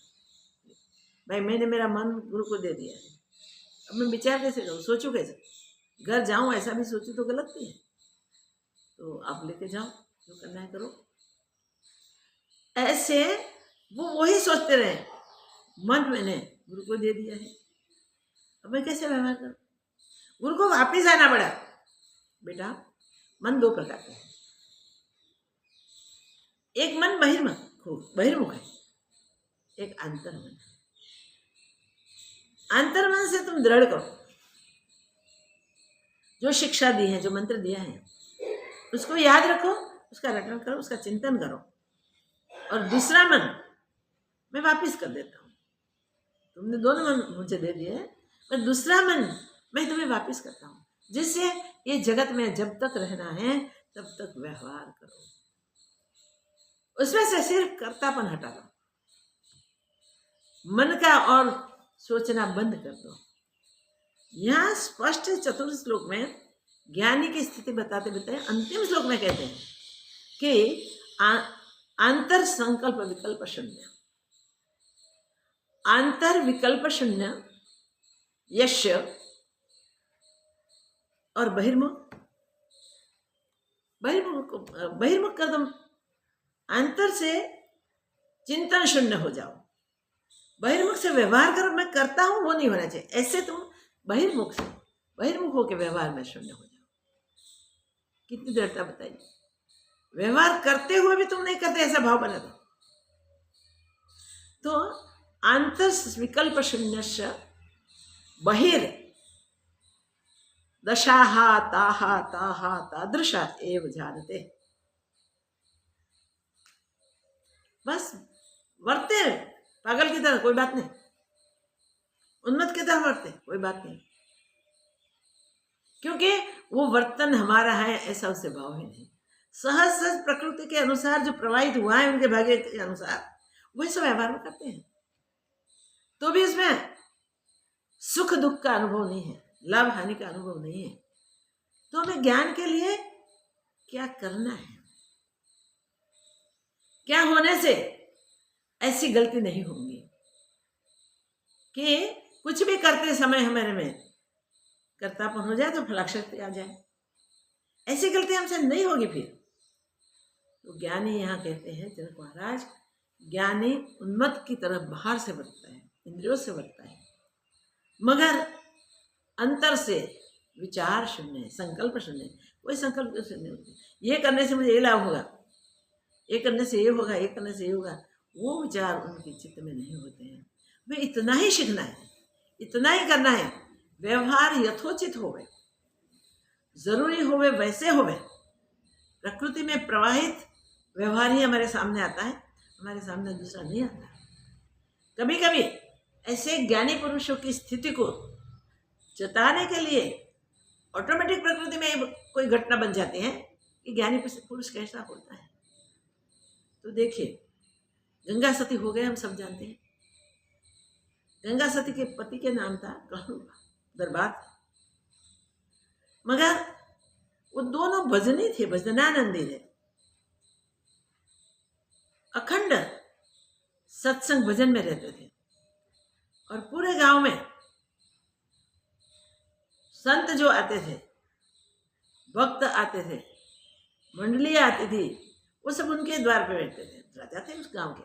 भाई मैंने मेरा मन गुरु को दे दिया है, अब मैं विचार कैसे करूँ, सोचूं कैसे? घर जाऊं ऐसा भी सोचूं तो गलत नहीं है, तो आप लेके जाओ, जो करना है करो। ऐसे वो वही सोचते रहे, मन मैंने गुरु को दे दिया है, अब मैं कैसे व्यवहार करूं? गुरु को वापिस आना पड़ा। बेटा मन दो प्रकार का है, एक मन बहिर्मुख है, एक अंतर्मन। अंतर्मन से तुम दृढ़ करो, जो शिक्षा दी है, जो मंत्र दिया है, उसको याद रखो, उसका रटन करो, उसका चिंतन करो। और दूसरा मन मैं वापिस कर देता हूँ, तुमने दोनों मन मुझे दे दिए, पर दूसरा मन मैं तुम्हें वापिस करता हूँ, जिससे ये जगत में जब तक रहना है तब तक व्यवहार करो। उसमें से सिर्फ कर्तापन हटा दो, मन का और सोचना बंद कर दो। यहाँ स्पष्ट चतुर्थ श्लोक में ज्ञानी की स्थिति बताते बताते अंतिम श्लोक में कहते हैं कि अंतर संकल्प विकल्प शून्य, अंतर विकल्प शून्य यश्य, और बहिर्मुख कर दो, अंतर से चिंतन शून्य हो जाओ, बहिर्मुख से व्यवहार करो, मैं करता हूं वो नहीं होना चाहिए, ऐसे तुम बहिर्मुख होकर व्यवहार में शून्य हो जाओ। कितनी दृढ़ता बताइए, व्यवहार करते हुए भी तुम नहीं करते, ऐसा भाव बना दो। तो अंतर विकल्प शून्य बहिर् दशाहा ताहा ताहा तादृशा एव जानते। बस वर्ते पागल की तरह, कोई बात नहीं, उन्मत्त की तरह वर्ते, कोई बात नहीं, क्योंकि वो वर्तन हमारा है ऐसा उससे भाव ही नहीं। सहज प्रकृति के अनुसार जो प्रवाहित हुआ है, उनके भाग्य के अनुसार वही सब व्यवहार में करते हैं, तो भी इसमें सुख दुख का अनुभव नहीं है, लाभ हानि का अनुभव नहीं है। तो हमें ज्ञान के लिए क्या करना है, क्या होने से ऐसी गलती नहीं होगी कि कुछ भी करते समय हमारे में कर्तापन हो जाए तो फलाशक्ति आ जाए, ऐसी गलती हमसे नहीं होगी फिर। तो ज्ञानी यहाँ कहते हैं जनक महाराज ज्ञानी उन्मत्त की तरफ बाहर से बढ़ता है, इंद्रियों से बढ़ता है, मगर अंतर से विचार शून्य है, संकल्प शून्य है। कोई संकल्प शून्य होती, ये करने से मुझे ये लाभ होगा, ये करने से ये होगा, ये करने से ये होगा, वो विचार उनके चित्त में नहीं होते हैं। वे इतना ही सीखना है, इतना ही करना है, व्यवहार यथोचित होवे, जरूरी होवे वैसे होवे। प्रकृति में प्रवाहित व्यवहार ही हमारे सामने आता है, हमारे सामने दूसरा नहीं आता। कभी कभी ऐसे ज्ञानी पुरुषों की स्थिति को जताने के लिए ऑटोमेटिक प्रकृति में कोई घटना बन जाती है कि ज्ञानी पुरुष कैसा होता है। तो देखिए, गंगा सती हो गए, हम सब जानते हैं। गंगा सती के पति के नाम था कहलूबा, दरबार, मगर वो दोनों भजनी थे, भजनानंदी थे, अखंड सत्संग भजन में रहते थे। और पूरे गांव में संत जो आते थे, भक्त आते थे, मंडलियां आती थी, वो सब उनके द्वार पे बैठते थे, राजा थे उस गांव के।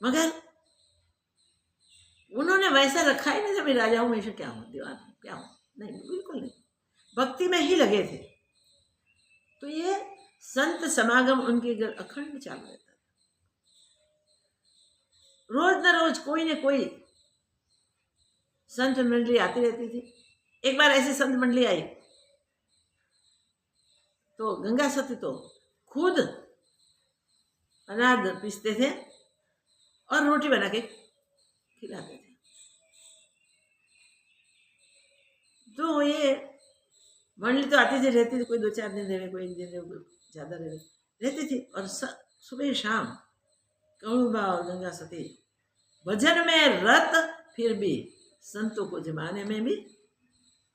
मगर उन्होंने वैसा रखा ही नहीं, जब राजा हूं मैं क्या हूं, दीवान क्या हूं, नहीं, बिल्कुल नहीं, भक्ति में ही लगे थे। तो ये संत समागम उनके घर अखंड चालू रहता था। रोज न रोज कोई न कोई संत मंडली आती रहती थी। एक बार ऐसी संत मंडली आई तो गंगा सती तो खुद अनाज पीसते थे और रोटी बना के खिलाते थे। तो ये मंडली तो आती थी, रहती थी, कोई 2-4 दिन रहे, कोई 1 दिन रहे, कोई ज़्यादा रहे, रहती थी। और सुबह शाम कहलूबा और गंगा सती भजन में रत, फिर भी संतों को जमाने में भी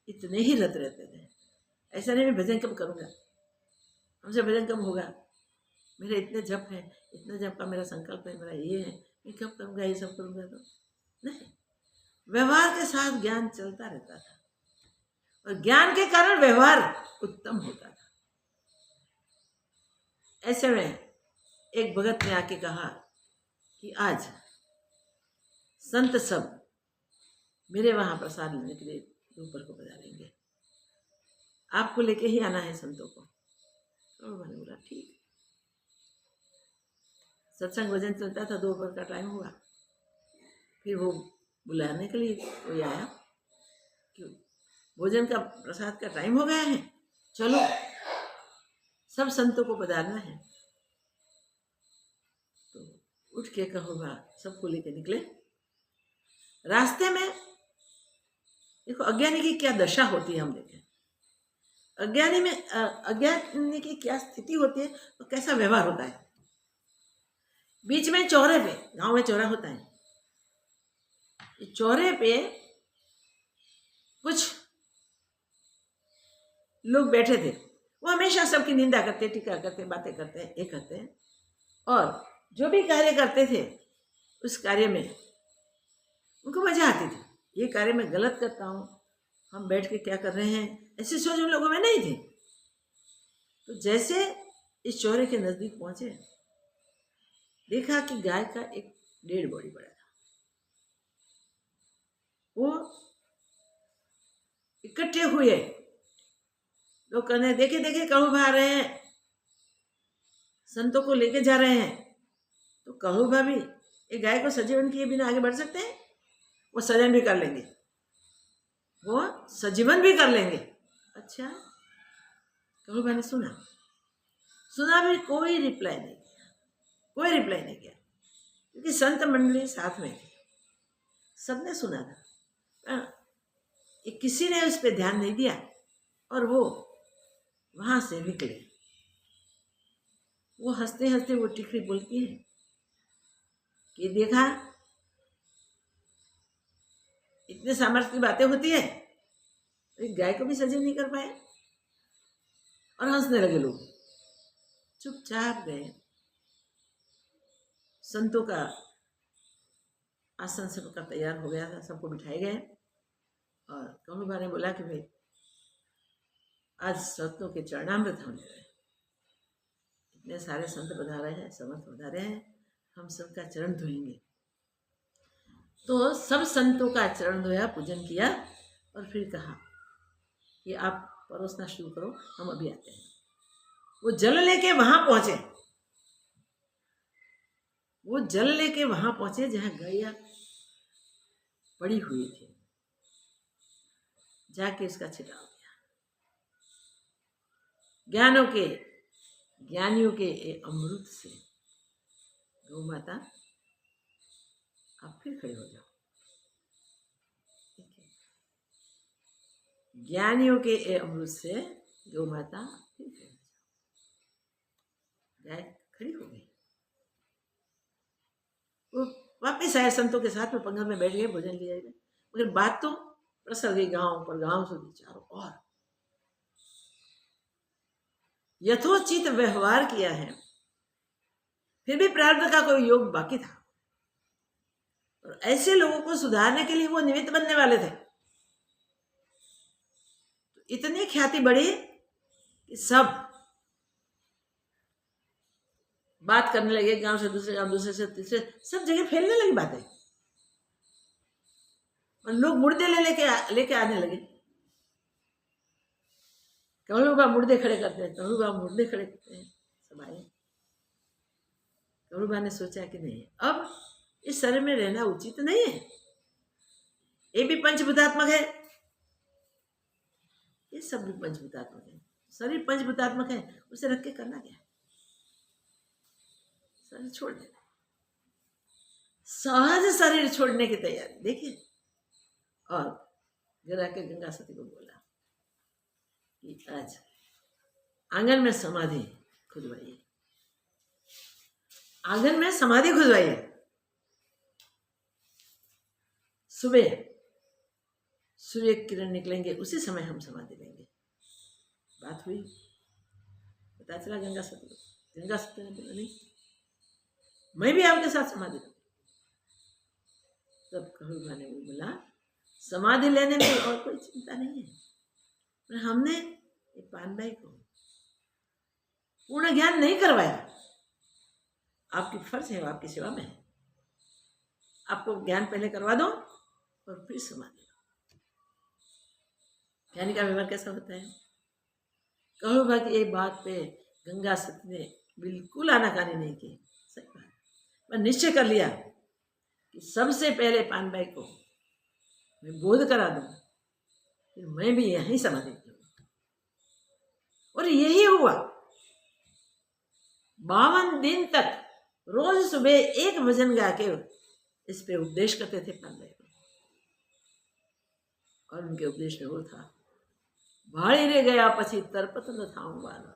इतने ही रत रहते थे। ऐसा नहीं मैं भजन कब करूँगा, हमसे भजन कब होगा, मेरे इतने जप हैं, इतने जप का मेरा संकल्प है, मेरा ये है, मैं कब करूँगा, ये सब करूँगा, तो नहीं। व्यवहार के साथ ज्ञान चलता रहता था और ज्ञान के कारण व्यवहार उत्तम होता था। ऐसे में एक भगत ने आके कहा कि आज संत सब मेरे वहां प्रसाद लेने के लिए ऊपर को पधारेंगे, आपको लेके ही आना है संतों को। तो मैंने बोला ठीक। सत्संग भजन चलता था, दोपहर का टाइम हुआ, फिर वो बुलाने के लिए कोई आया, क्यों भोजन का प्रसाद का टाइम हो गया है, चलो सब संतों को पधारना है। तो उठ के कहूँगा सबको लेके निकले। रास्ते में देखो अज्ञानी की क्या दशा होती है, हम देखें अज्ञानी की क्या स्थिति होती है और कैसा व्यवहार होता है। बीच में चौराहे पे, गांव में चौराहा होता है, चौराहे पे कुछ लोग बैठे थे, वो हमेशा सबकी निंदा करते, टीका करते, बातें करते, ये करते हैं, और जो भी कार्य करते थे उस कार्य में उनको मजा आती थी। ये कार्य मैं गलत करता हूँ, हम बैठ के क्या कर रहे हैं, ऐसी सोच उन लोगों में नहीं थी। तो जैसे इस चौराहे के नजदीक पहुंचे, देखा कि गाय का एक डेड बॉडी पड़ा था। वो इकट्ठे हुए लोग कहने, देखे देखे कहलूबा आ रहे हैं, संतों को लेके जा रहे हैं। तो कहलूबा भी एक गाय को सजीवन किए बिना आगे बढ़ सकते हैं? वो सजन भी कर लेंगे, वो सजीवन भी कर लेंगे। अच्छा, कहलूबा ने सुना भी कोई रिप्लाई नहीं किया, कोई रिप्लाई नहीं किया, क्योंकि संत मंडली साथ में थी, सबने सुना था, किसी ने उस पर ध्यान नहीं दिया और वो वहां से निकले। वो हंसते हंसते वो टिकरी बोलती है कि देखा, इतने सामर्थ्य की बातें होती है, एक गाय को भी सजीव नहीं कर पाए। और हंसने लगे लोग, चुपचाप गए। संतों का आसन सबका तैयार हो गया था, सबको बिठाए गए और कहलूबा ने बोला कि भाई आज संतों के चरणामृत होने रहे, इतने सारे संत पधारे हैं, समर्थ पधारे हैं, हम सबका चरण धोएंगे। तो सब संतों का चरण धोया, पूजन किया और फिर कहा कि आप परोसना शुरू करो, हम अभी आते हैं। वो जल लेके वहां पहुंचे, वो जल लेके वहां पहुंचे जहां गैया पड़ी हुई थी। जाके इसका छिटाव किया। ज्ञानियों के अमृत से गौ माता आप फिर खड़े हो जाओ। ठीक है, ज्ञानियों के अमृत से गौ माता फिर खड़े हो जाओ। गाय खड़ी हो गई। वो वापिस आए संतों के साथ में, पंगत में बैठ गए, भोजन लिया गया। मगर बात तो प्रसर गई गांव पर, गांव से चारों और यथोचित व्यवहार किया है, फिर भी प्रारब्ध का कोई योग बाकी था। और ऐसे लोगों को सुधारने के लिए वो निमित्त बनने वाले थे। तो इतनी ख्याति बढ़ी कि सब बात करने लगे, गांव से दूसरे गांव, दूसरे से तीसरे, सब जगह फैलने लगी बातें। और लोग मुर्दे लेके आने लगे। कमलूबा मुर्दे खड़े करते हैं, कमलूबा मुर्दे खड़े करते हैं, सब आए। कमलूबा ने सोचा कि नहीं, अब इस शरीर में रहना उचित नहीं है। ये भी पंचभूतात्मक है, ये सब भी पंचभूतात्मक है। शरीर पंचभूतात्मक है, उसे रख के करना क्या? शरीर छोड़ देना, सहज शरीर छोड़ने की तैयारी। देखिए, और गिरा के गंगा सती को बोला कि आज आंगन में समाधि खुदवाइए, आंगन में समाधि खुदवाइए। सुबह सूर्य किरण निकलेंगे, उसी समय हम समाधि लेंगे। बात हुई, पता चला गंगा सती को। गंगा सती ने बोला नहीं, मैं भी आपके साथ समाधि लूंगी। तब कहुआ ने बोला, समाधि लेने में और कोई चिंता नहीं है, पर हमने पान भाई को पूर्ण ज्ञान नहीं करवाया। आपकी फर्ज है, आपकी सेवा में है, आपको ज्ञान पहले करवा दो और फिर समाधि लो। ज्ञानी का व्यवहार कैसा होता है? कहुआ की एक बात पे गंगा सती ने बिल्कुल आनाकानी नहीं की। सही बात, मैं निश्चय कर लिया कि सबसे पहले पान भाई को मैं बोध करा दूं, फिर मैं भी यहीं समाधि लूंगा। और यही हुआ। 52 दिन तक रोज सुबह एक भजन गा के इस पे उपदेश करते थे पान भाई को। और उनके उपदेश में वो था, भाड़ी रे गया पछी तरपत न थाऊं वाला।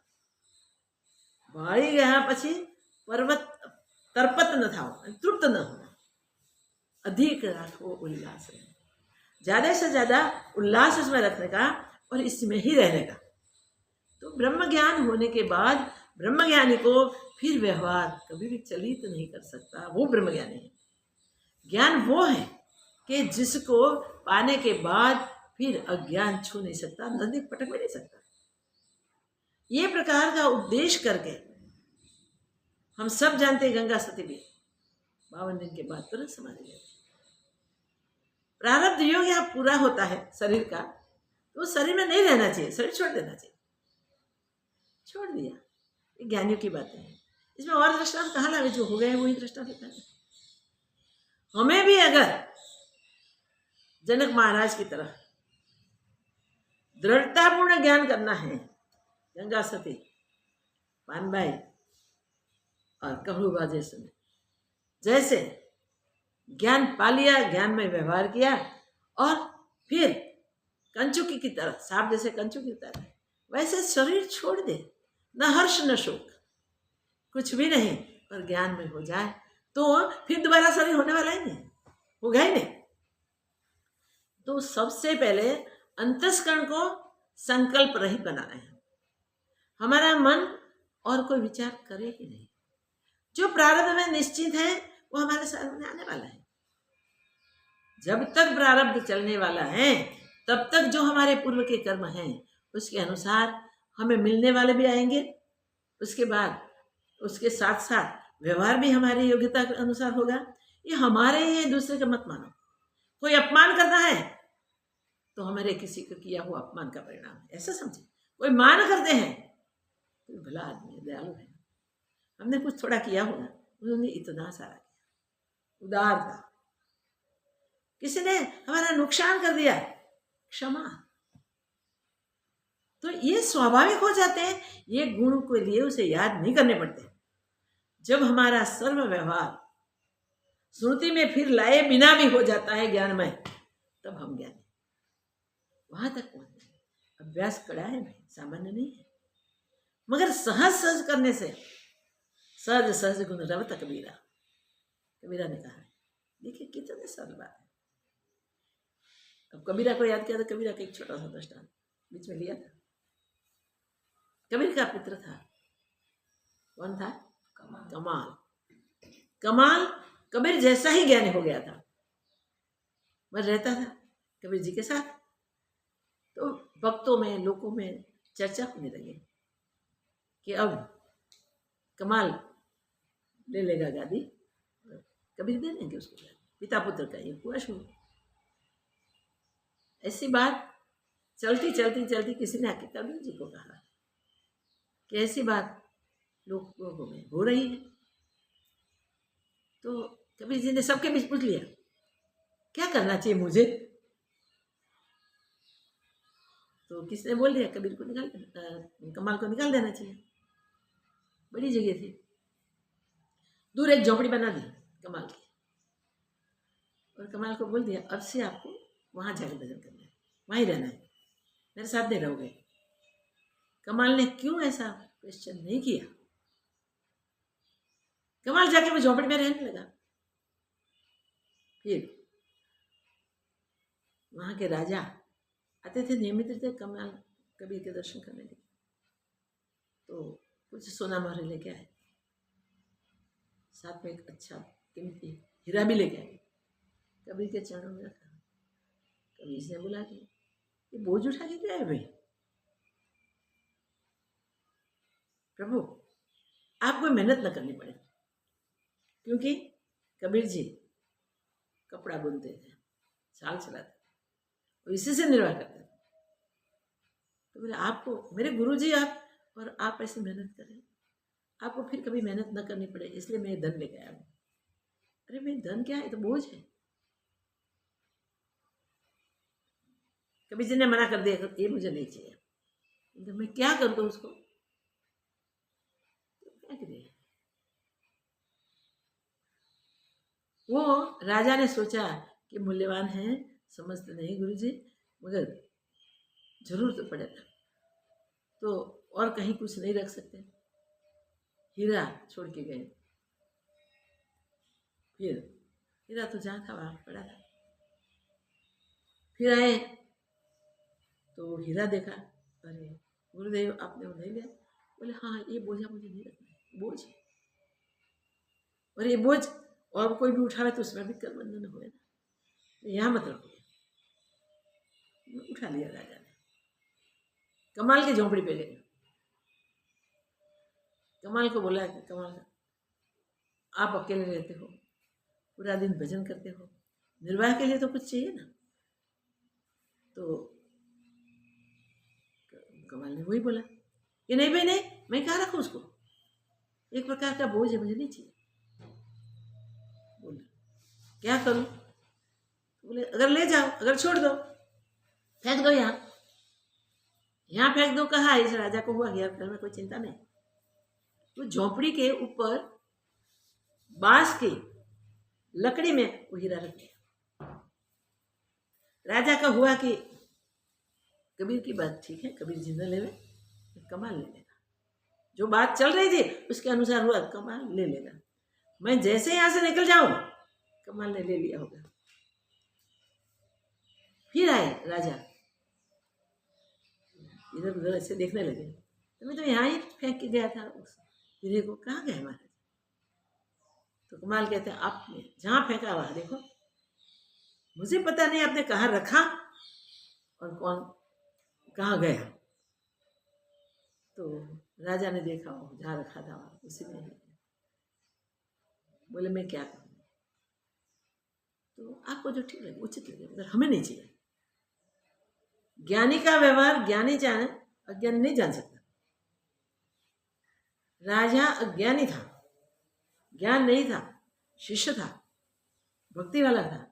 भाड़ी गया पछी पर्वत तरपत न थाओ, तृप्त न होना, अधिक राखो उल्लास है। ज्यादा से ज्यादा उल्लास इसमें रखने का और इसमें ही रहने का। तो ब्रह्म ज्ञान होने के बाद ब्रह्मज्ञानी को फिर व्यवहार कभी भी चलित नहीं कर सकता, वो ब्रह्मज्ञानी है। ज्ञान वो है कि जिसको पाने के बाद फिर अज्ञान छू नहीं सकता, नजदीक पटक भी नहीं सकता। ये प्रकार का उपदेश करके हम सब जानते हैं, गंगा सती भी 52 दिन के बाद तुरंत समाधि लेते। प्रारब्ध योग यहाँ पूरा होता है शरीर का, तो शरीर में नहीं रहना चाहिए, शरीर छोड़ देना चाहिए। छोड़ दिया, ये ज्ञानियों की बातें हैं। इसमें और दृष्टांत कहाँ लावे? जो हो गए वही दृष्टांत होता है। हमें भी अगर जनक महाराज की तरह दृढ़तापूर्ण ज्ञान करना है, गंगा सती, पान भाई और कहुआ जैसे ज्ञान पा लिया, ज्ञान में व्यवहार किया और फिर कंचुकी की तरह, सांप जैसे कंचुकी की तरह वैसे शरीर छोड़ दे, न हर्ष न शोक, कुछ भी नहीं, और ज्ञान में हो जाए, तो फिर दोबारा शरीर होने वाला ही नहीं, होगा ही नहीं। तो सबसे पहले अंतस्करण को संकल्प रहित बनाना है। हमारा मन और कोई विचार करे ही नहीं। जो प्रारब्ध में निश्चित है वो हमारे सामने आने वाला है। जब तक प्रारब्ध चलने वाला है तब तक जो हमारे पूर्व के कर्म हैं उसके अनुसार हमें मिलने वाले भी आएंगे। उसके बाद उसके साथ साथ व्यवहार भी हमारी योग्यता के अनुसार होगा। ये हमारे ही है, दूसरे का मत मानो। कोई अपमान करना है तो हमारे किसी को किया हुआ अपमान का परिणाम है, ऐसा समझे। कोई मान करते हैं तो भला आदमी है, दयालु है, हमने कुछ थोड़ा किया होगा, उन्होंने इतना सारा किया, उदार था। किसी ने हमारा नुकसान कर दिया, क्षमा। तो ये स्वाभाविक हो जाते हैं, ये गुण के लिए उसे याद नहीं करने पड़ते। जब हमारा सर्व व्यवहार स्मृति में फिर लाए बिना भी हो जाता है ज्ञानमय, तब हम ज्ञानी। वहां तक पहुंचते हैं। अभ्यास कड़ा है भाई, सामान्य नहीं है, मगर सहज सहज करने से सहज सहज गुण रवत कबीरा। कबीरा ने कहा, देखिए कितने सरल बात है। अब कबीरा को याद किया तो कबीरा का एक छोटा सा दृष्टांत बीच में लिया था। कबीर का पुत्र था, कौन था? कमाल। कमाल कबीर जैसा ही ज्ञानी हो गया था, वह रहता था कबीर जी के साथ। तो भक्तों में, लोगों में चर्चा होने लगी कि अब कमाल ले लेगा गादी, कबीर दे देंगे उसको गादी। पिता पुत्र का ये हुआ शुरू। ऐसी बात चलती चलती चलती किसी ने आके कबीर जी को कहा कि ऐसी बात लोगों में हो रही है। तो कबीर जी ने सबके बीच पूछ लिया, क्या करना चाहिए मुझे? तो किसने बोल दिया, कबीर को कमाल को निकाल देना चाहिए। बड़ी जगह थी, दूर एक झोपड़ी बना दी कमाल की, और कमाल को बोल दिया, अब से आपको वहां जाकर भजन करना है, वहीं रहना है, मेरे साथ नहीं रहोगे। कमाल ने क्यों ऐसा क्वेश्चन नहीं किया। कमाल जाके वो झोपड़ी में रहने लगा। फिर वहां के राजा आते थे, नियमित थे कमाल कबीर के दर्शन करने के। तो कुछ सोना मोहरे लेके आए, साथ में एक अच्छा कीमती हीरा भी लेके आए, कबीर के चरणों में रखा। कबीर ने बोला कि ये बोझ उठा के क्या है भाई? प्रभु आपको मेहनत न करनी पड़े, क्योंकि कबीर जी कपड़ा बुनते थे, चाल चलाते, और इसी से निर्वाह करते थे। तो बोले आपको, मेरे गुरु जी आप, और आप ऐसे मेहनत करें, आपको फिर कभी मेहनत न करनी पड़े, इसलिए मैं धन लेके आया हूँ। अरे भाई धन क्या है, तो बोझ है। कबीर जी ने मना कर दिया, ये मुझे नहीं चाहिए। तो मैं क्या कर दूं उसको? तो क्या करिए? वो राजा ने सोचा कि मूल्यवान है, समझते नहीं गुरु जी, मगर जरूर तो पड़ेगा, तो और कहीं कुछ नहीं रख सकते। हीरा छोड़ के गए। फिर हीरा तो जहाँ था वहां पड़ा था। फिर आए तो हीरा देखा, अरे गुरुदेव आपने वो नहीं लिया? बोले हाँ, ये बोझा मुझे नहीं रखना है, बोझ है, और ये बोझ और कोई भी उठावे तो उसमें भी कर बंधन हुए ना, तो यहाँ मत रखो। उठा लिया राजा ने, कमाल की झोंपड़ी पे गए। कमाल को बोला कि कमाल आप अकेले रहते हो, पूरा दिन भजन करते हो, निर्वाह के लिए तो कुछ चाहिए ना। तो कमाल ने वही बोला कि नहीं भाई नहीं, मैं कहाँ रखूँ उसको, एक प्रकार का बोझ है, मुझे नहीं चाहिए। बोला क्या करूँ? बोले अगर ले जाओ, अगर छोड़ दो, फेंक दो, यहाँ फेंक दो। कहा इस राजा को हुआ गया, घर में कोई चिंता नहीं। तो झोंपड़ी के ऊपर बांस की लकड़ी में वो हीरा रख दिया। राजा का हुआ कि कबीर की बात ठीक है, कबीर जी न लेवे, कमाल ले लेगा। जो बात चल रही थी उसके अनुसार हुआ, कमाल ले लेगा। मैं जैसे यहां से निकल जाऊं, कमाल ने ले लिया होगा। फिर आए राजा, इधर उधर ऐसे देखने लगे, तो मैं तो यहाँ ही फेंक के गया था उस हीरे को, कहाँ गए महाराज? तो कमाल कहते हैं आपने जहाँ फेंका वहां देखो, मुझे पता नहीं आपने कहाँ रखा और कौन कहाँ गया। तो राजा ने देखा वो जहाँ रखा था वहाँ उसी में है। बोले मैं क्या करूँ? तो आपको जो ठीक लगे, उचित लगे, मगर हमें नहीं चाहिए। ज्ञानी का व्यवहार ज्ञानी जाने, अज्ञानी नहीं जान सकता। राजा अज्ञानी था, ज्ञान नहीं था, शिष्य था, भक्ति वाला था,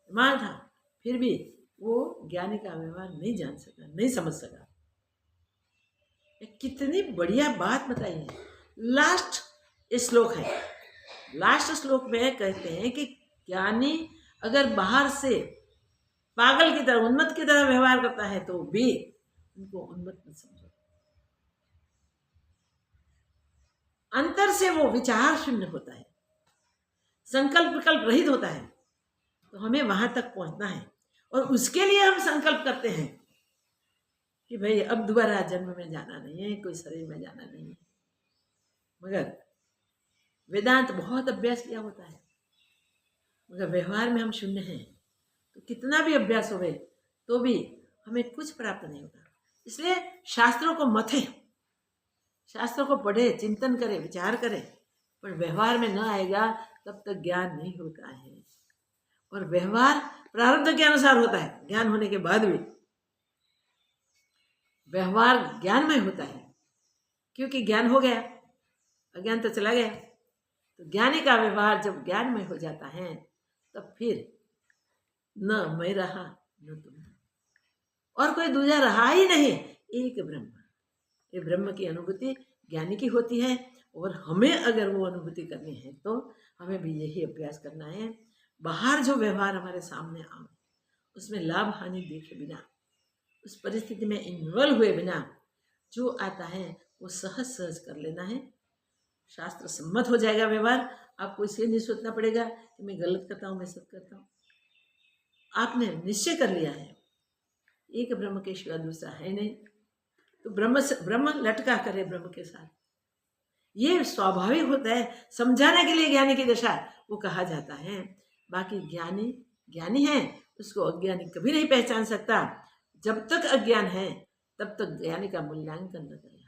ईमान था, फिर भी वो ज्ञानी का व्यवहार नहीं जान सका, नहीं समझ सका। कितनी बढ़िया बात बताई है। लास्ट श्लोक है, लास्ट श्लोक में कहते हैं कि ज्ञानी अगर बाहर से पागल की तरह, उन्मत्त की तरह व्यवहार करता है तो भी उनको उन्मत्त मत समझो। अंतर से वो विचार शून्य होता है, संकल्प विकल्प रहित होता है। तो हमें वहां तक पहुंचना है और उसके लिए हम संकल्प करते हैं कि भाई अब दोबारा जन्म में जाना नहीं है, कोई शरीर में जाना नहीं है। मगर वेदांत बहुत अभ्यास किया होता है, मगर व्यवहार में हम शून्य हैं। तो कितना भी अभ्यास होवे तो भी हमें कुछ प्राप्त नहीं होता। इसलिए शास्त्रों को मथे, शास्त्रों को पढ़े, चिंतन करे, विचार करे, पर व्यवहार में न आएगा तब तक ज्ञान नहीं होता है। और व्यवहार प्रारब्ध के अनुसार होता है। ज्ञान होने के बाद भी व्यवहार ज्ञानमय होता है, क्योंकि ज्ञान हो गया, अज्ञान तो चला गया। तो ज्ञानी का व्यवहार जब ज्ञानमय हो जाता है तब फिर न मैं रहा न तुम, और कोई दूजा रहा ही नहीं, एक ब्रह्म। ये ब्रह्म की अनुभूति ज्ञानी की होती है। और हमें अगर वो अनुभूति करनी है तो हमें भी यही अभ्यास करना है। बाहर जो व्यवहार हमारे सामने आए उसमें लाभ हानि देखे बिना, उस परिस्थिति में इन्वॉल्व हुए बिना जो आता है वो सहज सहज कर लेना है। शास्त्र सम्मत हो जाएगा व्यवहार। आपको इसलिए नहीं सोचना पड़ेगा कि मैं गलत करता हूँ, मैं सब करता हूँ। आपने निश्चय कर लिया है एक ब्रह्म के सिवा दूसरा है नहीं, तो ब्रह्म लटका करे ब्रह्म के साथ। ये स्वाभाविक होता है, समझाने के लिए ज्ञानी की दशा वो कहा जाता है। बाकी ज्ञानी ज्ञानी है, उसको अज्ञानी कभी नहीं पहचान सकता। जब तक अज्ञान है तब तक ज्ञानी का मूल्यांकन न करें।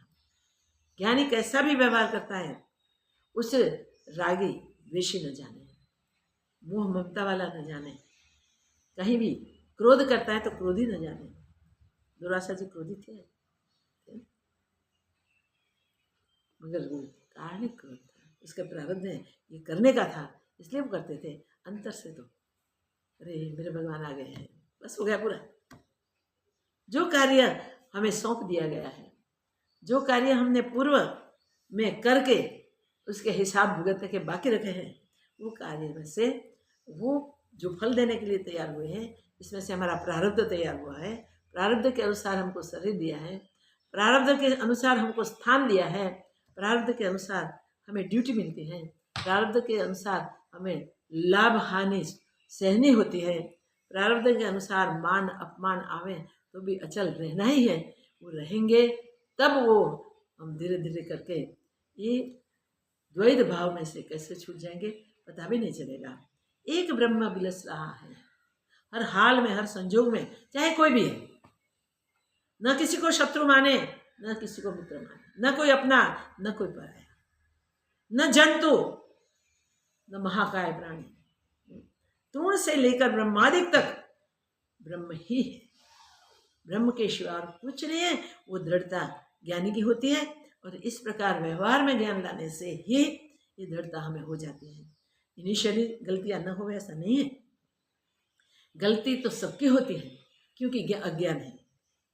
ज्ञानी कैसा भी व्यवहार करता है उसे रागी द्वेषी न जाने, मोह ममता वाला न जाने, कहीं भी क्रोध करता है तो क्रोधी न जाने। दुरासा जी क्रोधी थे, मगर वो कारण क्रोध था, उसका प्रारब्ध है, ये करने का था, इसलिए वो करते थे। अंतर से तो अरे मेरे भगवान आ गए हैं, बस हो गया पूरा। जो कार्य हमें सौंप दिया गया है, जो कार्य हमने पूर्व में करके उसके हिसाब भुगत के बाकी रखे हैं, वो कार्य में से वो जो फल देने के लिए तैयार हुए हैं, इसमें से हमारा प्रारब्ध तैयार हुआ है। प्रारब्ध के अनुसार हमको शरीर दिया है, प्रारब्ध के अनुसार हमको स्थान दिया है, प्रारब्ध के अनुसार हमें ड्यूटी मिलती है, प्रारब्ध के अनुसार हमें लाभ हानि सहनी होती है, प्रारब्ध के अनुसार मान अपमान आवे तो भी अचल रहना ही है। वो रहेंगे तब वो हम धीरे धीरे करके ये द्वैत भाव में से कैसे छूट जाएंगे पता भी नहीं चलेगा। एक ब्रह्म विलस रहा है हर हाल में, हर संजोग में, चाहे कोई भी है। न किसी को शत्रु माने, न किसी को मित्र माने, न कोई अपना न कोई पराया, न जंतु न महाकाय प्राणी, तूण से लेकर ब्रह्मादिक तक ब्रह्म ही है। ब्रह्म के शिवा कुछ नहीं है। वो दृढ़ता ज्ञानी की होती है, और इस प्रकार व्यवहार में ज्ञान लाने से ही ये दृढ़ता हमें हो जाती है। इनिशियली गलतियां न हो ऐसा नहीं है, गलती तो सबकी होती है क्योंकि अज्ञान है।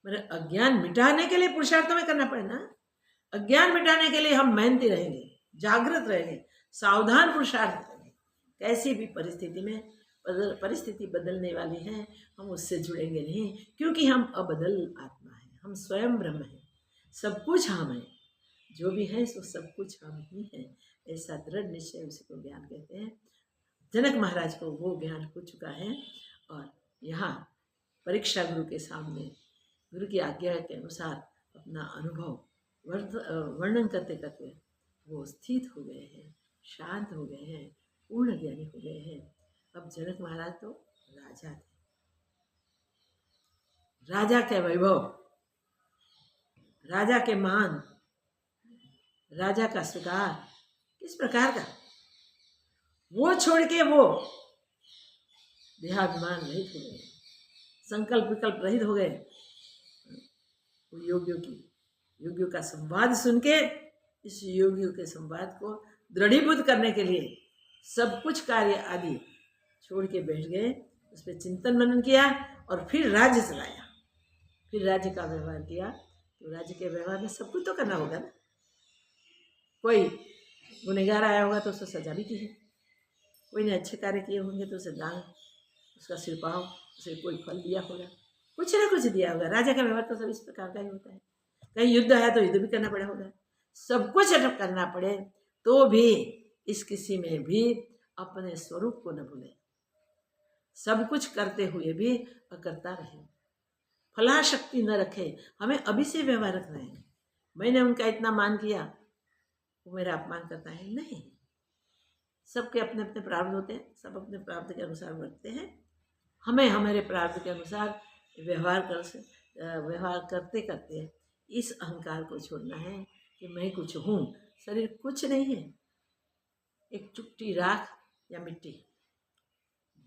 मगर अज्ञान मिटाने के लिए पुरुषार्थ में करना पड़े ना। अज्ञान मिटाने के लिए हम मेहनती रहेंगे, जागृत रहेंगे, सावधान पुरुषार्थ करेंगे। कैसी भी परिस्थिति में परिस्थिति बदलने वाली है, हम उससे जुड़ेंगे नहीं, क्योंकि हम अबदल आत्मा है, हम स्वयं ब्रह्म है, सब कुछ हम है, जो भी है सो सब कुछ हम ही है। ऐसा दृढ़ निश्चय उसी को ज्ञान कहते हैं। जनक महाराज को वो ज्ञान हो चुका है, और यहाँ परीक्षा गुरु के सामने गुरु की आज्ञा के अनुसार अपना अनुभव वर्णन करते करते वो स्थित हो गए हैं, शांत हो गए हैं, पूर्ण ज्ञानी हो गए हैं। अब जनक महाराज तो राजा थे, राजा के वैभव, राजा के मान, राजा का स्वीकार किस प्रकार का, वो छोड़ के वो देहाभिमान रहित हो गए, संकल्प विकल्प रहित हो गए। वो योगियों का संवाद सुन के, इस योगियों के संवाद को दृढ़ीभूत करने के लिए सब कुछ कार्य आदि छोड़ के बैठ गए, उस पर चिंतन मनन किया और फिर राज्य चलाया, फिर राज्य का व्यवहार किया। तो राज्य के व्यवहार में सब कुछ तो करना होगा ना। कोई गुनहगार आया होगा तो उसे सजा भी की है, कोई ने अच्छे कार्य किए होंगे तो उसे दान, उसका सिर पाओ, उसे कोई फल दिया होगा, कुछ ना कुछ दिया होगा। राजा का व्यवहार तो सब इस प्रकार का ही होता है। कहीं युद्ध है तो युद्ध भी करना पड़ा होगा, सब कुछ करना पड़े तो भी इस किसी में भी अपने स्वरूप को न भूले, सब कुछ करते हुए भी अकर्ता रहे, फलाशक्ति न रखे। हमें अभी से व्यवहार रखना है। मैंने उनका इतना मान किया, वो मेरा अपमान करता है, नहीं। सबके अपने अपने प्रारब्ध होते हैं, सब अपने प्रारब्ध के अनुसार बढ़ते हैं। हमें हमारे प्रारब्ध के अनुसार व्यवहार करते करते इस अहंकार को छोड़ना है कि मैं कुछ हूँ। शरीर कुछ नहीं है, एक चुट्टी राख या मिट्टी।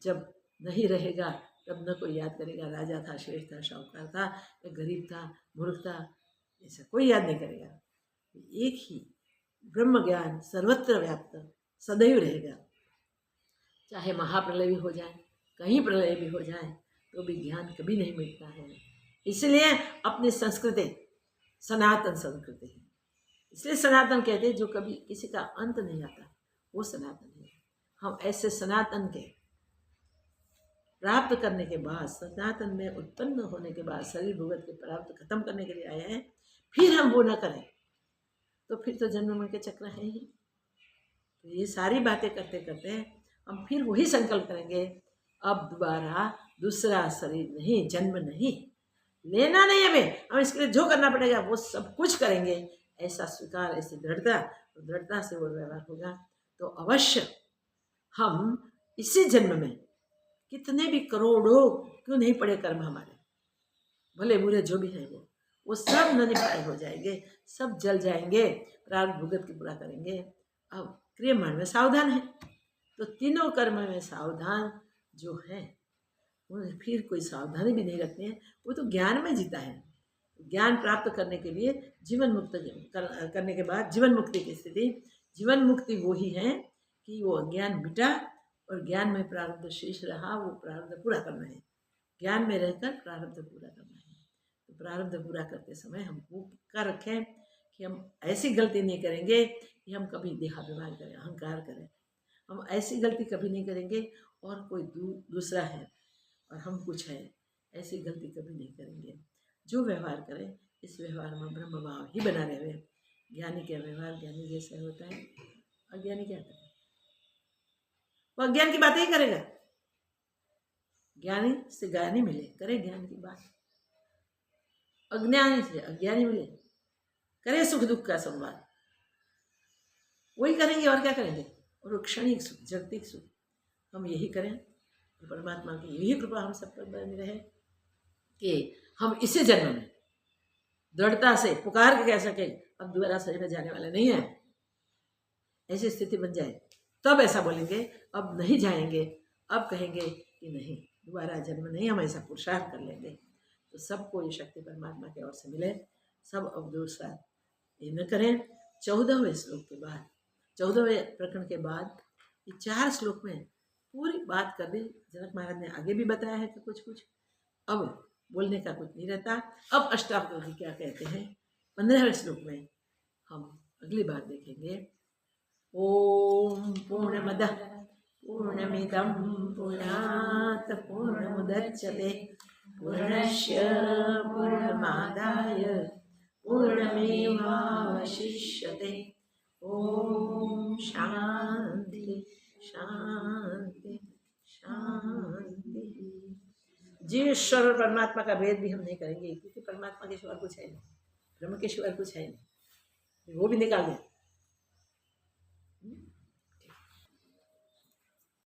जब नहीं रहेगा तब न कोई याद करेगा राजा था, श्रेष्ठ था, शाहूकार था, या गरीब था, मूर्ख था, ऐसा कोई याद नहीं करेगा। एक ही ब्रह्म ज्ञान सर्वत्र व्याप्त सदैव रहेगा। चाहे महाप्रलय भी हो जाए, कहीं प्रलय भी हो जाए, तो भी ज्ञान कभी नहीं मिटता है। इसलिए अपनी संस्कृति सनातन संस्कृति है, इसलिए सनातन कहते हैं। जो कभी किसी का अंत नहीं आता वो सनातन है। हम ऐसे सनातन के प्राप्त करने के बाद, सनातन में उत्पन्न होने के बाद, शरीर भुगत के प्राप्त खत्म करने के लिए आए हैं। फिर हम वो न करें तो फिर तो जन्म मरण के चक्र है ही। तो ये सारी बातें करते करते हम फिर वही संकल्प करेंगे, अब दोबारा दूसरा शरीर नहीं, जन्म नहीं लेना, नहीं हमें। हम इसके लिए जो करना पड़ेगा वो सब कुछ करेंगे। ऐसा स्वीकार, ऐसी दृढ़ता से वो व्यवहार होगा तो अवश्य हम इसी जन्म में कितने भी करोड़ों क्यों नहीं पड़े कर्म हमारे, भले बुरे जो भी हैं वो सब ननिफाए हो जाएंगे, सब जल जाएंगे, प्रारब्ध भुगत के पूरा करेंगे। अब क्रियमाण में सावधान है, तो तीनों कर्म में सावधान जो है वो फिर कोई सावधानी भी नहीं रखते हैं, वो तो ज्ञान में जीता है। ज्ञान प्राप्त करने के लिए जीवन मुक्त करने के बाद जीवन मुक्ति की स्थिति, जीवन मुक्ति वो ही है कि वो अज्ञान मिटा और ज्ञान में प्रारब्ध शेष रहा, वो प्रारब्ध पूरा करना है। ज्ञान में रहकर प्रारब्ध पूरा करना है। तो प्रारब्ध पूरा करते समय हमको कर रखें कि हम ऐसी गलती नहीं करेंगे कि हम कभी देहाभिमान करें, अहंकार करें। हम ऐसी गलती कभी नहीं करेंगे और कोई दूसरा है और हम कुछ है, ऐसी गलती कभी नहीं करेंगे। जो व्यवहार करें इस व्यवहार में ब्रह्म भाव ही बना रहे। ज्ञानी का व्यवहार ज्ञानी जैसे होता है, अज्ञानी क्या करे, वो अज्ञान की बातें ही करेगा। ज्ञानी से ज्ञानी मिले करे ज्ञान की बात, अज्ञानी से अज्ञानी मिले करे सुख दुख का संवाद, वही करेंगे और क्या करेंगे। और क्षणिक सुख, जगतिक सुख हम यही करें। तो परमात्मा की यही कृपा हम सब पर बनी रहे कि हम इसी जन्म में दृढ़ता से पुकार के कह सके अब दोबारा शरीर में जाने वाले नहीं है। ऐसी स्थिति बन जाए तब ऐसा बोलेंगे, अब नहीं जाएंगे, अब कहेंगे कि नहीं दोबारा जन्म नहीं, हम ऐसा पुरुषार्थ कर लेंगे। तो सबको ये शक्ति परमात्मा की ओर से मिले। सब अब दूसरा ये न करें। 14वें श्लोक के बाद, 14वें प्रकरण के बाद ये 4 श्लोक में पूरी बात कर दी। जनक महाराज ने आगे भी बताया है कि कुछ अब बोलने का कुछ नहीं रहता। अब अष्टावक्र क्या कहते हैं 15वें श्लोक में हम अगली बार देखेंगे। ओम पूर्णमदः पूर्णमिदं पूर्णात् पूर्णमुदच्यते पूर्णस्य पूर्णमादाय पूर्णमेवावशिष्यते। ओम शांति शांति शांति। जीव ईश्वर और परमात्मा का भेद भी हम नहीं करेंगे, क्योंकि परमात्मा के सिवा कुछ है नहीं, ब्रह्म के सिवा कुछ है नहीं, वो भी निकाल दें।